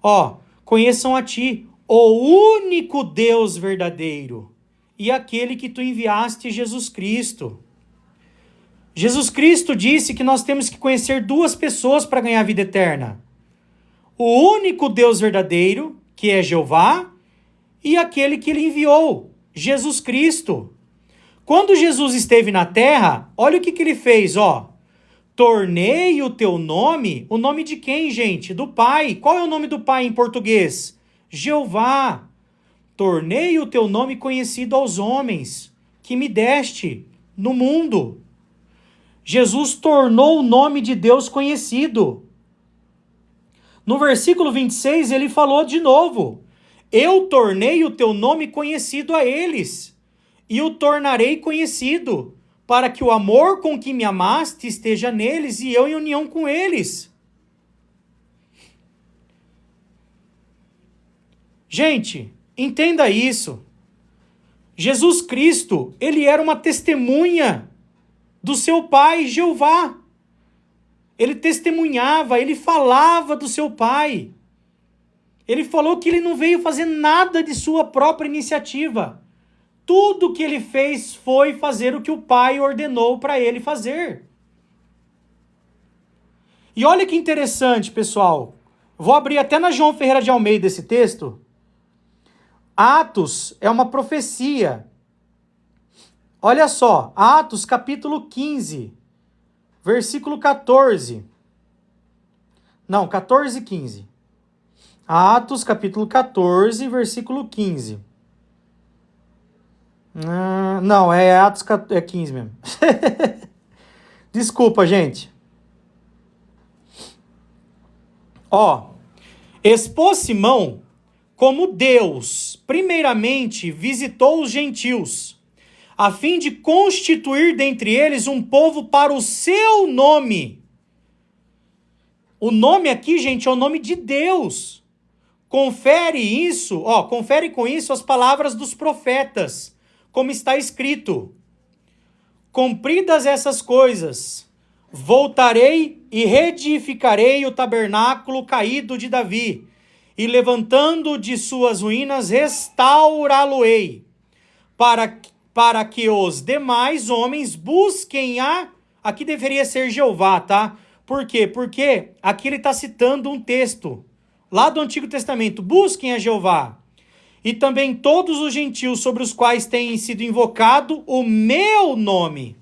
Ó, conheçam a Ti, o único Deus verdadeiro, e aquele que Tu enviaste, Jesus Cristo. Jesus Cristo disse que nós temos que conhecer duas pessoas para ganhar a vida eterna. O único Deus verdadeiro, que é Jeová, e aquele que Ele enviou, Jesus Cristo. Quando Jesus esteve na terra, olha o que Ele fez, ó. Tornei o teu nome, o nome de quem, gente? Do Pai. Qual é o nome do Pai em português? Jeová. Tornei o teu nome conhecido aos homens, que me deste no mundo. Jesus tornou o nome de Deus conhecido. No versículo 26, ele falou de novo, eu tornei o teu nome conhecido a eles, e o tornarei conhecido, para que o amor com que me amaste esteja neles e eu em união com eles. Gente, entenda isso. Jesus Cristo, ele era uma testemunha do seu Pai, Jeová. Ele testemunhava, ele falava do seu Pai. Ele falou que ele não veio fazer nada de sua própria iniciativa. Tudo que ele fez foi fazer o que o Pai ordenou para ele fazer. E olha que interessante, pessoal. Vou abrir até na João Ferreira de Almeida esse texto. Atos é uma profecia. Olha só, Atos capítulo 15, versículo 14. Não, 14 e 15. Atos capítulo 14, versículo 15. Não, é Atos 15 mesmo. Desculpa, gente. Ó, expôs Simão como Deus, primeiramente, visitou os gentios, a fim de constituir dentre eles um povo para o seu nome. O nome aqui, gente, é o nome de Deus. Confere com isso as palavras dos profetas, como está escrito: cumpridas essas coisas, voltarei e reedificarei o tabernáculo caído de Davi, e levantando de suas ruínas, restaurá-lo-ei, para que os demais homens busquem aqui deveria ser Jeová, tá? Por quê? Porque aqui ele está citando um texto lá do Antigo Testamento. Busquem a Jeová. E também todos os gentios sobre os quais tem sido invocado o meu nome.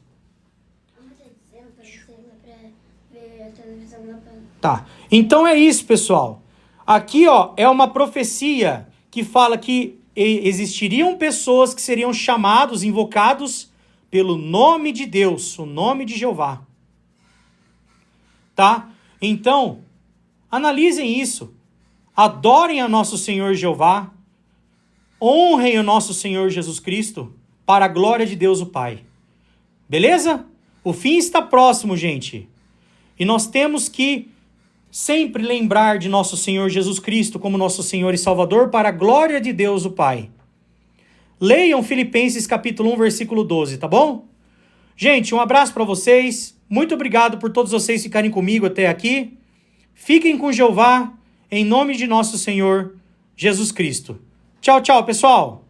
Tá. Então é isso, pessoal. Aqui, ó, é uma profecia que fala que existiriam pessoas que seriam chamados, invocados pelo nome de Deus, o nome de Jeová. Tá? Então, analisem isso. Adorem a nosso Senhor Jeová. Honrem o nosso Senhor Jesus Cristo para a glória de Deus o Pai. Beleza? O fim está próximo, gente. E nós temos que sempre lembrar de nosso Senhor Jesus Cristo como nosso Senhor e Salvador para a glória de Deus o Pai. Leiam Filipenses capítulo 1, versículo 12, tá bom? Gente, um abraço para vocês. Muito obrigado por todos vocês ficarem comigo até aqui. Fiquem com Jeová, em nome de nosso Senhor Jesus Cristo. Tchau, tchau, pessoal!